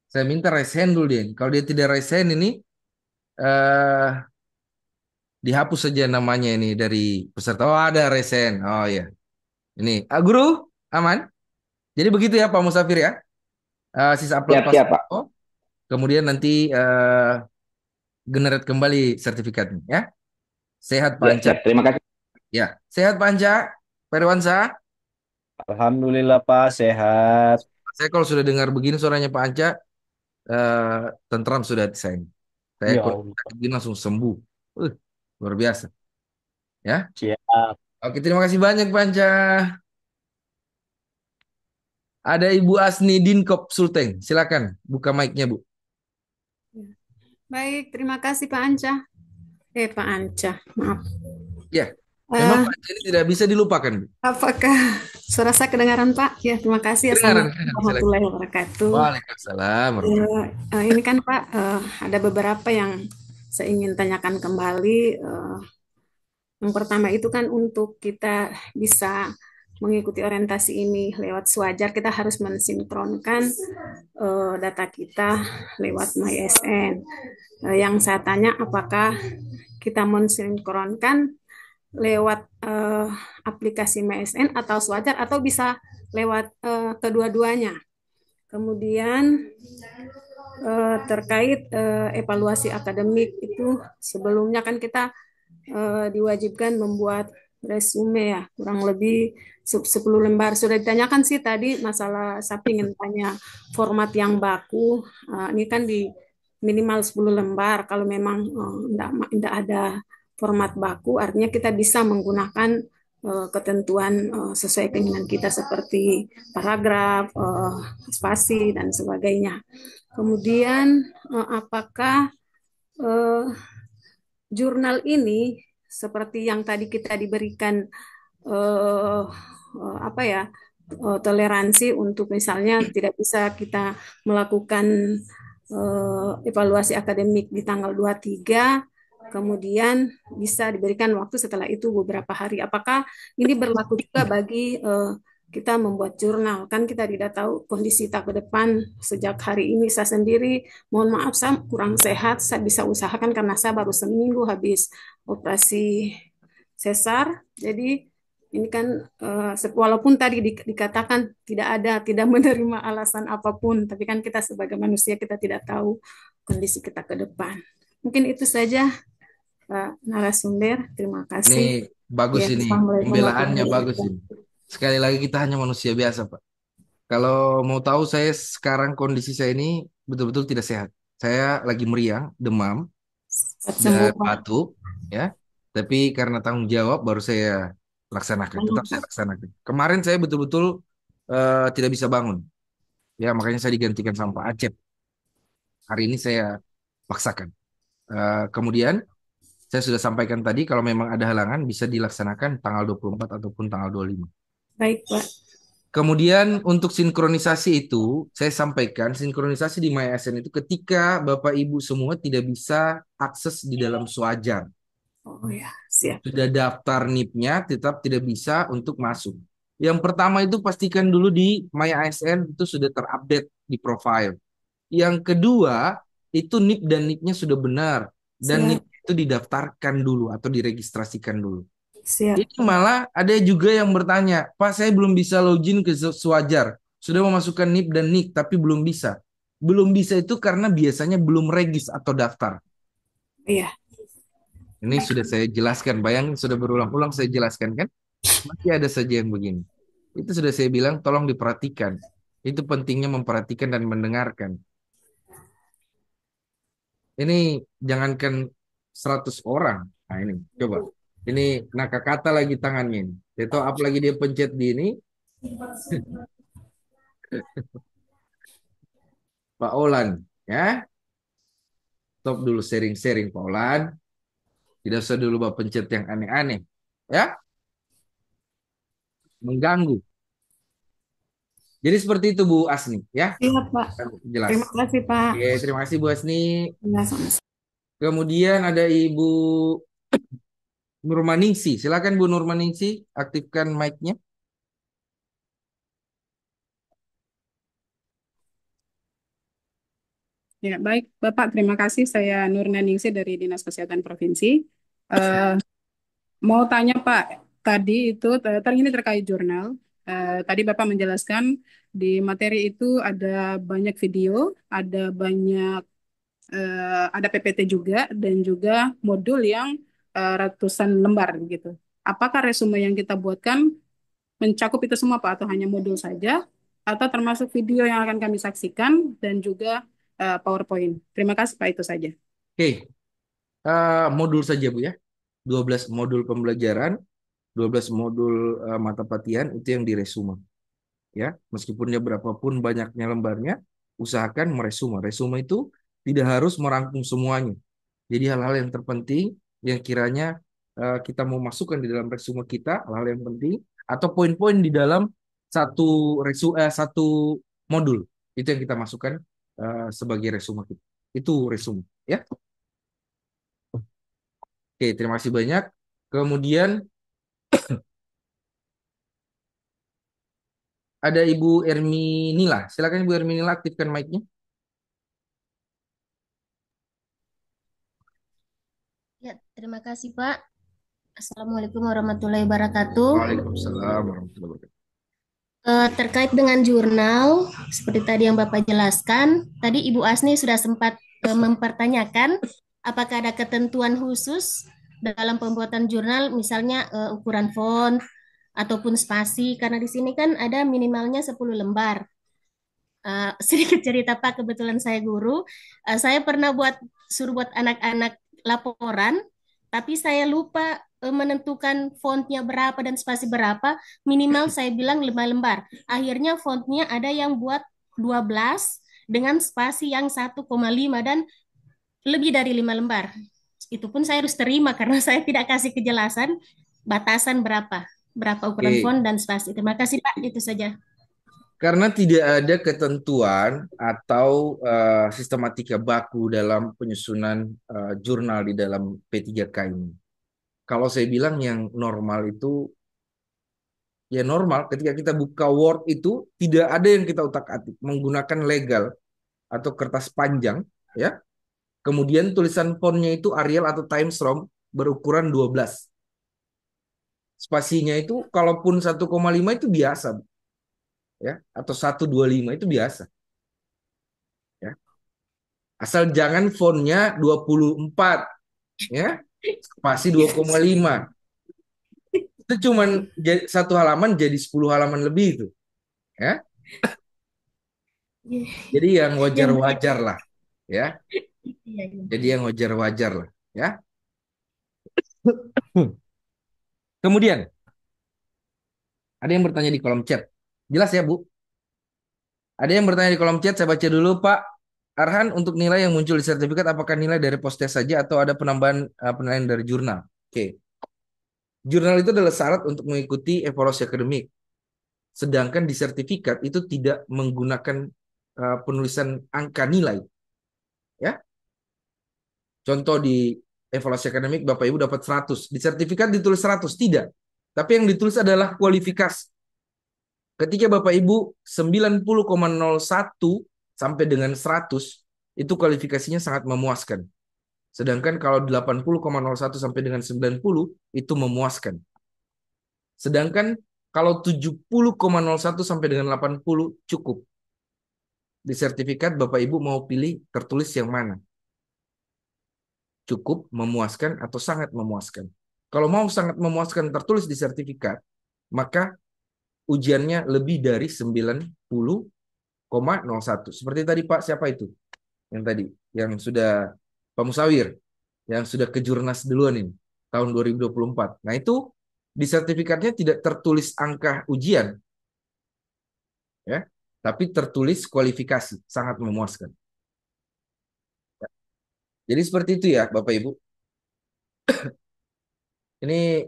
Saya minta raise hand dulu dia. Kalau dia tidak raise hand ini, eh dihapus saja namanya ini dari peserta. Oh ada raise hand. Oh ya. Ini, guru, aman? Jadi begitu ya Pak Musafir ya. Sisa upload Siap, pas siap, Pak. foto, kemudian nanti generate kembali sertifikatnya ya. Sehat Pak Ya, Anca. siap. Terima kasih. Ya, sehat Pak Anca. Pak Irwansa. Alhamdulillah Pak, sehat. Saya kalau sudah dengar begini suaranya Pak Anca, eh, tentram sudah hati saya. Saya Ya kalau Allah. sakit gini langsung sembuh. Uh, Luar biasa. Ya. Siap. Oke, terima kasih banyak Pak Anca. Ada Ibu Asni Dinkop Sulteng. Silakan buka mic-nya Bu. Baik, terima kasih Pak Anca. Pak Anca, maaf. Ya, memang Eh, Pak Anca ini tidak bisa dilupakan Bu. apakah Suara saya kedengaran, Pak? Ya, terima kasih. Kedengaran, Assalamualaikum kedengaran. Silakan. warahmatullahi wabarakatuh. Waalaikumsalam warahmatullahi. Ini kan Pak, ada beberapa yang saya ingin tanyakan kembali. Yang pertama itu kan untuk kita bisa mengikuti orientasi ini lewat Sewajar, kita harus mensinkronkan data kita lewat MySN. Yang saya tanya, apakah kita mensinkronkan lewat aplikasi MySN atau Sewajar atau bisa lewat kedua-duanya? Kemudian terkait evaluasi akademik itu sebelumnya kan kita diwajibkan membuat resume ya, kurang lebih 10 lembar. Sudah ditanyakan sih tadi masalah saya ingin tanya format yang baku. Ini kan di minimal 10 lembar. Kalau memang enggak ada format baku, artinya kita bisa menggunakan ketentuan sesuai keinginan kita seperti paragraf, spasi, dan sebagainya. Kemudian apakah eh, jurnal ini seperti yang tadi kita diberikan apa ya, toleransi untuk misalnya tidak bisa kita melakukan evaluasi akademik di tanggal 23, kemudian bisa diberikan waktu setelah itu beberapa hari. Apakah ini berlaku juga bagi kita membuat jurnal? Kan kita tidak tahu kondisi kita ke depan. Sejak hari ini saya sendiri, mohon maaf, saya kurang sehat. Saya bisa usahakan karena saya baru seminggu habis operasi sesar. Jadi ini kan walaupun tadi dikatakan tidak menerima alasan apapun, tapi kan kita sebagai manusia kita tidak tahu kondisi kita ke depan. Mungkin itu saja, Pak narasumber. Terima Ini kasih. bagus Ya, ini, Assalamualaikum pembelaannya warahmatullahi bagus ini. wabarakatuh. Sekali lagi kita hanya manusia biasa, Pak. Kalau mau tahu saya sekarang kondisi saya ini betul-betul tidak sehat. Saya lagi meriang, demam, Cepat sembuh, dan Pak. batuk, ya. Tapi karena tanggung jawab baru saya laksanakan. Tetap saya Pak. laksanakan. Kemarin saya betul-betul tidak bisa bangun. Ya, makanya saya digantikan sama Pak Acep. Hari ini saya paksakan. Kemudian saya sudah sampaikan tadi kalau memang ada halangan bisa dilaksanakan tanggal 24 ataupun tanggal 25. Baik, Pak. Kemudian untuk sinkronisasi itu, saya sampaikan sinkronisasi di MySN itu ketika Bapak Ibu semua tidak bisa akses di dalam Sewajar. Oh ya, siap. Sudah daftar NIP-nya, tetap tidak bisa untuk masuk. Yang pertama itu pastikan dulu di MyASN itu sudah terupdate di profile. Yang kedua, itu NIP dan NIP-nya sudah benar. Dan Siap, NIP itu didaftarkan dulu atau diregistrasikan dulu. siap. Ini malah ada juga yang bertanya, Pak saya belum bisa login ke Sewajar. Sudah memasukkan NIP dan NIK tapi belum bisa. Belum bisa itu karena biasanya belum regis atau daftar. Iya, Ini sudah saya jelaskan, bayangin sudah berulang-ulang saya jelaskan kan? Masih ada saja yang begini. Itu sudah saya bilang tolong diperhatikan. Itu pentingnya memperhatikan dan mendengarkan. Ini jangankan 100 orang. Nah ini, coba. Ini nakakata lagi tangannya ini. Saya tahu apalagi dia pencet di ini. Pak Olan, ya. Stop dulu sharing-sharing Pak Olan. Tidak usah dulu Bapak pencet yang aneh-aneh. Ya, mengganggu. Jadi seperti itu Bu Asni, ya. siap, Pak. Jelas. Terima kasih, Pak. Oke, terima kasih Bu Asni. Ya, sama-sama. Kemudian ada Ibu Nurmaningsi. Silakan Bu Nurmaningsi, aktifkan mic-nya. Ya, baik, Bapak. Terima kasih. Saya Nurna Ningsih dari Dinas Kesehatan Provinsi. Eh, Mau tanya, Pak, tadi itu ini terkait jurnal. Tadi Bapak menjelaskan di materi itu ada banyak video, ada PPT juga, dan juga modul yang ratusan lembar gitu. Apakah resume yang kita buatkan mencakup itu semua, Pak, atau hanya modul saja, atau termasuk video yang akan kami saksikan dan juga PowerPoint? Terima kasih, Pak, itu saja. Oke, modul saja Bu ya. 12 modul pembelajaran, 12 modul mata pelatihan itu yang diresume. Ya, meskipun dia berapapun banyaknya lembarnya, usahakan meresume. Resume itu tidak harus merangkum semuanya. Jadi hal-hal yang terpenting yang kiranya kita mau masukkan di dalam resume kita, hal-hal yang penting atau poin-poin di dalam satu modul itu yang kita masukkan sebagai resume kita. Itu resume, ya. Oke, terima kasih banyak. Kemudian ada Ibu Erminila. Silakan Ibu Erminila, aktifkan mic-nya. Ya, terima kasih Pak. Assalamualaikum warahmatullahi wabarakatuh. Waalaikumsalam warahmatullahi wabarakatuh. Terkait dengan jurnal, seperti tadi yang Bapak jelaskan, tadi Ibu Asni sudah sempat mempertanyakan apakah ada ketentuan khusus dalam pembuatan jurnal, misalnya ukuran font ataupun spasi, karena di sini kan ada minimalnya 10 lembar. Sedikit cerita Pak, kebetulan saya guru. Saya pernah suruh buat anak-anak laporan, tapi saya lupa menentukan fontnya berapa dan spasi berapa. Minimal saya bilang 5 lembar. Akhirnya fontnya ada yang buat 12 dengan spasi yang 1,5 dan lebih dari 5 lembar. Itu pun saya harus terima karena saya tidak kasih kejelasan batasan berapa ukuran Oke. font dan spasi. Terima kasih Pak, itu saja. Karena tidak ada ketentuan atau sistematika baku dalam penyusunan jurnal di dalam P3K ini. Kalau saya bilang yang normal itu, ya normal ketika kita buka Word itu tidak ada yang kita utak-atik menggunakan legal atau kertas panjang, ya. Kemudian tulisan fontnya itu Arial atau Times Roman berukuran 12. Spasinya itu kalaupun 1,5 itu biasa, ya, atau 125 itu biasa, ya. Asal jangan fontnya 24, ya. Spasi 2,5. Itu cuman satu halaman jadi 10 halaman lebih itu, ya. Jadi yang wajar-wajar lah, ya. Jadi yang wajar-wajar lah, ya. Kemudian ada yang bertanya di kolom chat. Jelas ya, Bu? Ada yang bertanya di kolom chat, saya baca dulu, Pak Arhan, untuk nilai yang muncul di sertifikat, apakah nilai dari post-test saja atau ada penambahan penilaian dari jurnal? Oke. Jurnal itu adalah syarat untuk mengikuti evaluasi akademik. Sedangkan di sertifikat itu tidak menggunakan penulisan angka nilai. Ya. Contoh di evaluasi akademik Bapak Ibu dapat 100, di sertifikat ditulis 100, tidak. Tapi yang ditulis adalah kualifikasi. Ketika Bapak Ibu 90,01 sampai dengan 100, itu kualifikasinya sangat memuaskan. Sedangkan kalau 80,01 sampai dengan 90, itu memuaskan. Sedangkan kalau 70,01 sampai dengan 80, cukup. Di sertifikat Bapak Ibu mau pilih tertulis yang mana? Cukup, memuaskan, atau sangat memuaskan. Kalau mau sangat memuaskan tertulis di sertifikat, maka ujiannya lebih dari 90,01. Seperti tadi Pak, siapa itu? Yang tadi, yang sudah Pak Musawir, yang sudah ke Jurnas duluan ini, tahun 2024. Nah itu di sertifikatnya tidak tertulis angka ujian, ya, tapi tertulis kualifikasi, sangat memuaskan. Jadi seperti itu ya Bapak Ibu. Ini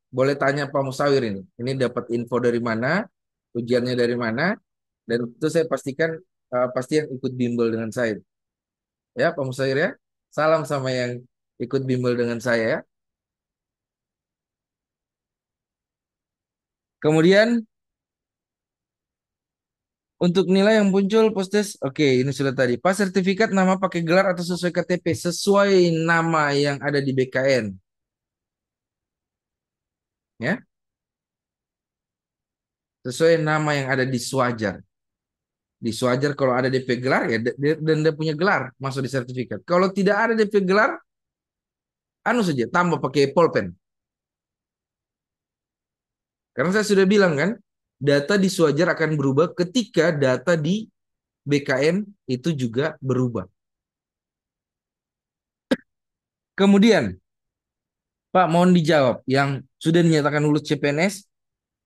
boleh tanya Pak Musawir ini. Ini dapat info dari mana, ujiannya dari mana, dan itu saya pastikan pasti yang ikut bimbel dengan saya. Ya Pak Musawir ya. Salam sama yang ikut bimbel dengan saya ya. Kemudian untuk nilai yang muncul postes, oke ini sudah tadi. Pas sertifikat nama pakai gelar atau sesuai KTP, sesuai nama yang ada di BKN. Ya. Sesuai nama yang ada di Swajar. Di Swajar kalau ada DP gelar ya dan dia punya gelar masuk di sertifikat. Kalau tidak ada DP gelar, anu saja tambah pakai pulpen. Karena saya sudah bilang kan, data di Swajar akan berubah ketika data di BKN itu juga berubah. Kemudian, Pak, mohon dijawab yang sudah dinyatakan lulus CPNS.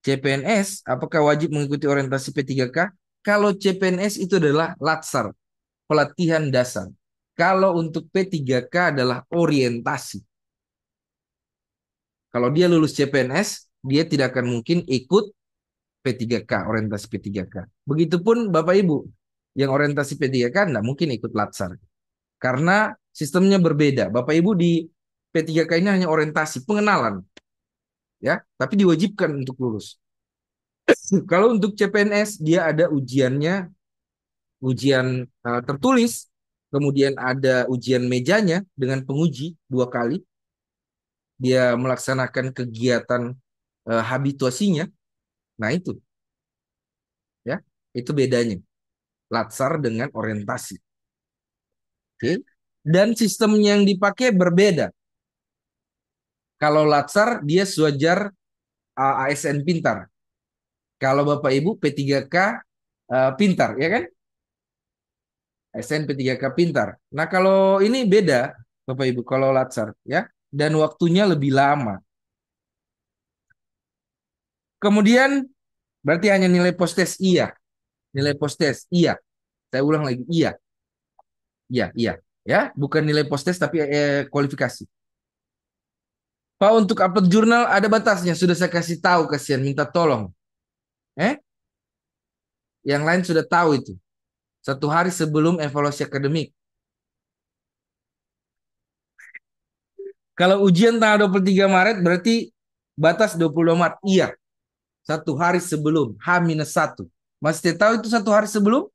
CPNS, apakah wajib mengikuti orientasi P3K? Kalau CPNS itu adalah latsar, pelatihan dasar. Kalau untuk P3K adalah orientasi. Kalau dia lulus CPNS, dia tidak akan mungkin ikut P3K, orientasi P3K. Begitupun Bapak Ibu yang orientasi P3K enggak mungkin ikut Latsar. Karena sistemnya berbeda. Bapak Ibu di P3K ini hanya orientasi, pengenalan. Ya, tapi diwajibkan untuk lulus. Kalau untuk CPNS dia ada ujiannya, ujian tertulis, kemudian ada ujian mejanya dengan penguji 2 kali. Dia melaksanakan kegiatan habituasinya. Nah itu, ya, itu bedanya Latsar dengan orientasi. Oke, dan sistem yang dipakai berbeda. Kalau Latsar dia sewajar ASN pintar. Kalau Bapak Ibu P3K pintar, ya kan? ASN P3K pintar. Nah kalau ini beda, Bapak Ibu, kalau Latsar, ya, dan waktunya lebih lama. Kemudian berarti hanya nilai postes iya, nilai postes iya. Saya ulang lagi, iya, iya, iya, ya, bukan nilai postes tapi kualifikasi. Pak, untuk upload jurnal ada batasnya, sudah saya kasih tahu, kasihan minta tolong. Yang lain sudah tahu itu. 1 hari sebelum evaluasi akademik. Kalau ujian tanggal 23 Maret berarti batas 22 Maret. Iya. 1 hari sebelum. H-1. Masih tahu itu 1 hari sebelum?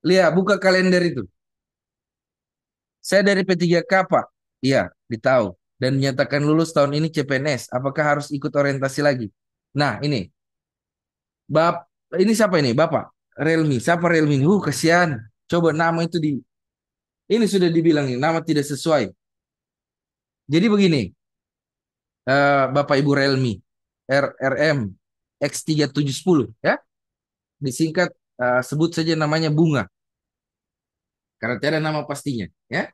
Lihat, buka kalender itu. Saya dari P3K, Pak. Iya, ditahu. Dan menyatakan lulus tahun ini CPNS. Apakah harus ikut orientasi lagi? Nah, ini. Ini siapa ini? Bapak. Relmi. Siapa Relmi? Kasihan. Coba nama itu di... Ini sudah dibilang nih, nama tidak sesuai. Jadi begini. Bapak Ibu Relmi. RRM X3710, ya. Disingkat sebut saja namanya Bunga. Karena tidak ada nama pastinya, ya.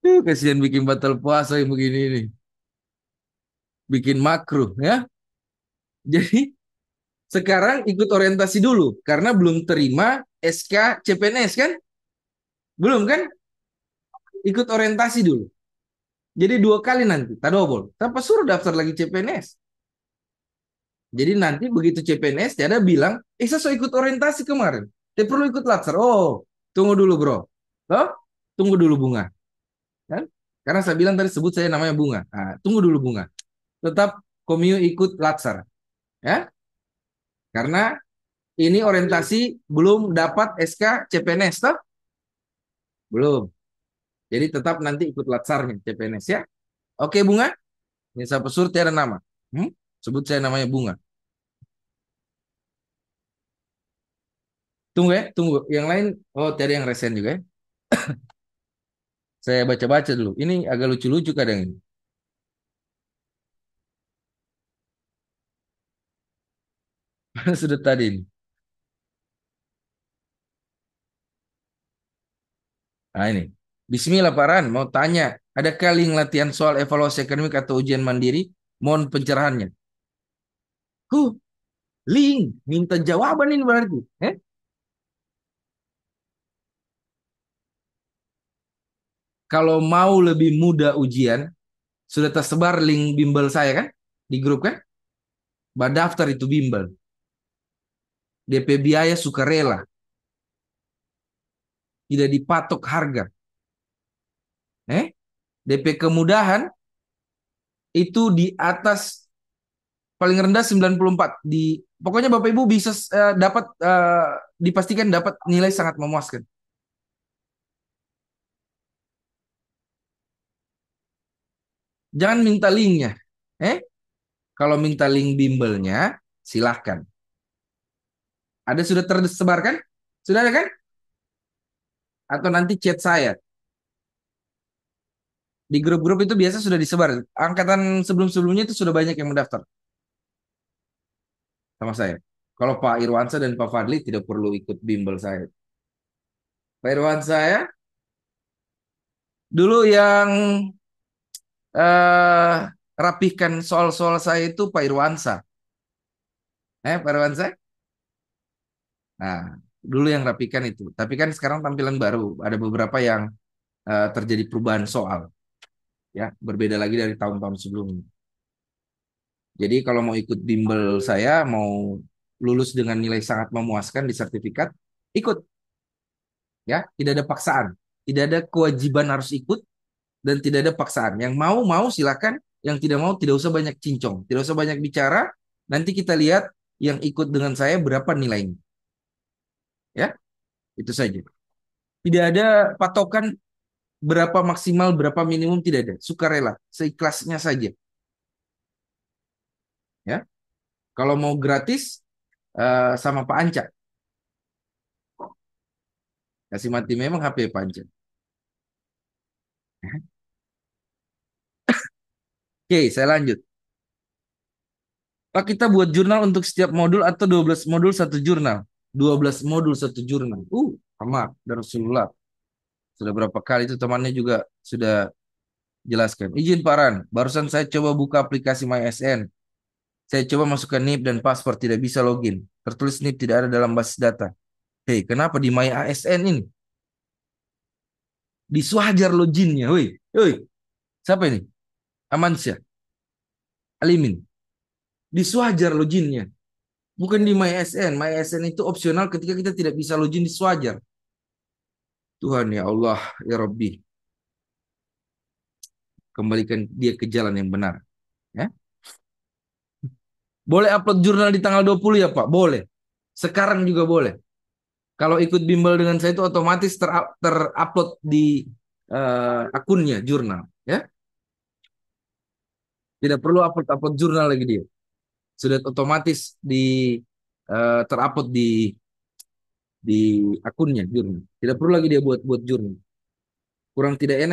Kasihan bikin batal puasa yang begini ini. Bikin makruh, ya. Jadi sekarang ikut orientasi dulu karena belum terima SK CPNS kan? Belum kan? Ikut orientasi dulu. Jadi 2 kali nanti, tak double. Tanpa suruh daftar lagi CPNS. Jadi nanti begitu CPNS, dia ada bilang, saya ikut orientasi kemarin. Dia perlu ikut Latsar. Oh, tunggu dulu bro. Oh, tunggu dulu Bunga. Kan? Karena saya bilang tadi sebut saya namanya Bunga. Nah, tunggu dulu Bunga. Tetap Komio ikut Latsar. Ya. Karena ini orientasi belum dapat SK CPNS, toh? Belum. Jadi tetap nanti ikut Latsarnya CPNS, ya. Oke Bunga. Ini saya pesur tiada nama. Sebut saya namanya Bunga. Tunggu ya, tunggu. Yang lain, tiada yang resen juga ya. Saya baca-baca dulu. Ini agak lucu-lucu kadang ini. Sudah tadi ini. Nah ini. Bismillah Paran, mau tanya. Adakah link latihan soal evaluasi akademik atau ujian mandiri? Mohon pencerahannya. Link. Minta jawaban ini berarti. Kalau mau lebih mudah ujian, sudah tersebar link bimbel saya kan? Di grup kan? Daftar itu bimbel. DP biaya sukarela. Tidak dipatok harga. DP kemudahan itu di atas paling rendah 94. Pokoknya Bapak Ibu bisa dapat dipastikan dapat nilai sangat memuaskan. Jangan minta linknya. Kalau minta link bimbelnya, silahkan. Ada sudah tersebar kan? Sudah ada kan? Atau nanti chat saya. Di grup-grup itu biasa sudah disebar. Angkatan sebelum-sebelumnya itu sudah banyak yang mendaftar. Sama saya. Kalau Pak Irwansa dan Pak Fadli tidak perlu ikut bimbel saya. Pak Irwansa ya. Dulu yang rapihkan soal-soal saya itu Pak Irwansa. Pak Irwansa? Nah, dulu yang rapihkan itu. Tapi kan sekarang tampilan baru. Ada beberapa yang terjadi perubahan soal. Ya, berbeda lagi dari tahun-tahun sebelumnya. Jadi kalau mau ikut bimbel saya, mau lulus dengan nilai sangat memuaskan di sertifikat, ikut ya. Tidak ada paksaan, tidak ada kewajiban harus ikut dan tidak ada paksaan. Yang mau silakan, yang tidak mau tidak usah banyak cincong, tidak usah banyak bicara. Nanti kita lihat yang ikut dengan saya berapa nilainya. Ya, itu saja. Tidak ada patokan berapa maksimal, berapa minimum, tidak ada. Sukarela, seikhlasnya saja. Ya, kalau mau gratis sama Pak Anca, kasih mati memang HP Pak Anca. Oke, saya lanjut. Pak, kita buat jurnal untuk setiap modul atau 12 modul satu jurnal? 12 modul satu jurnal. Sama dari Rasulullah. Sudah berapa kali itu temannya juga sudah jelaskan. Izin Pak Ran, barusan saya coba buka aplikasi MySN. Saya coba masukkan NIP dan paspor, tidak bisa login. Tertulis NIP tidak ada dalam basis data. Hei, kenapa di MyASN ini? Di Swajar loginnya, woi. Woi, siapa ini? Amansyah, Alimin. Di Swajar loginnya. Bukan di MySN. MySN itu opsional ketika kita tidak bisa login di Swajar. Tuhan ya Allah, ya Rabbi. Kembalikan dia ke jalan yang benar. Ya. Boleh upload jurnal di tanggal 20 ya Pak? Boleh. Sekarang juga boleh. Kalau ikut bimbel dengan saya itu otomatis terupload di akunnya jurnal. Ya. Tidak perlu upload jurnal lagi dia. Sudah otomatis terupload di akunnya jurnal. Tidak perlu lagi dia buat jurnal. Kurang tidak enak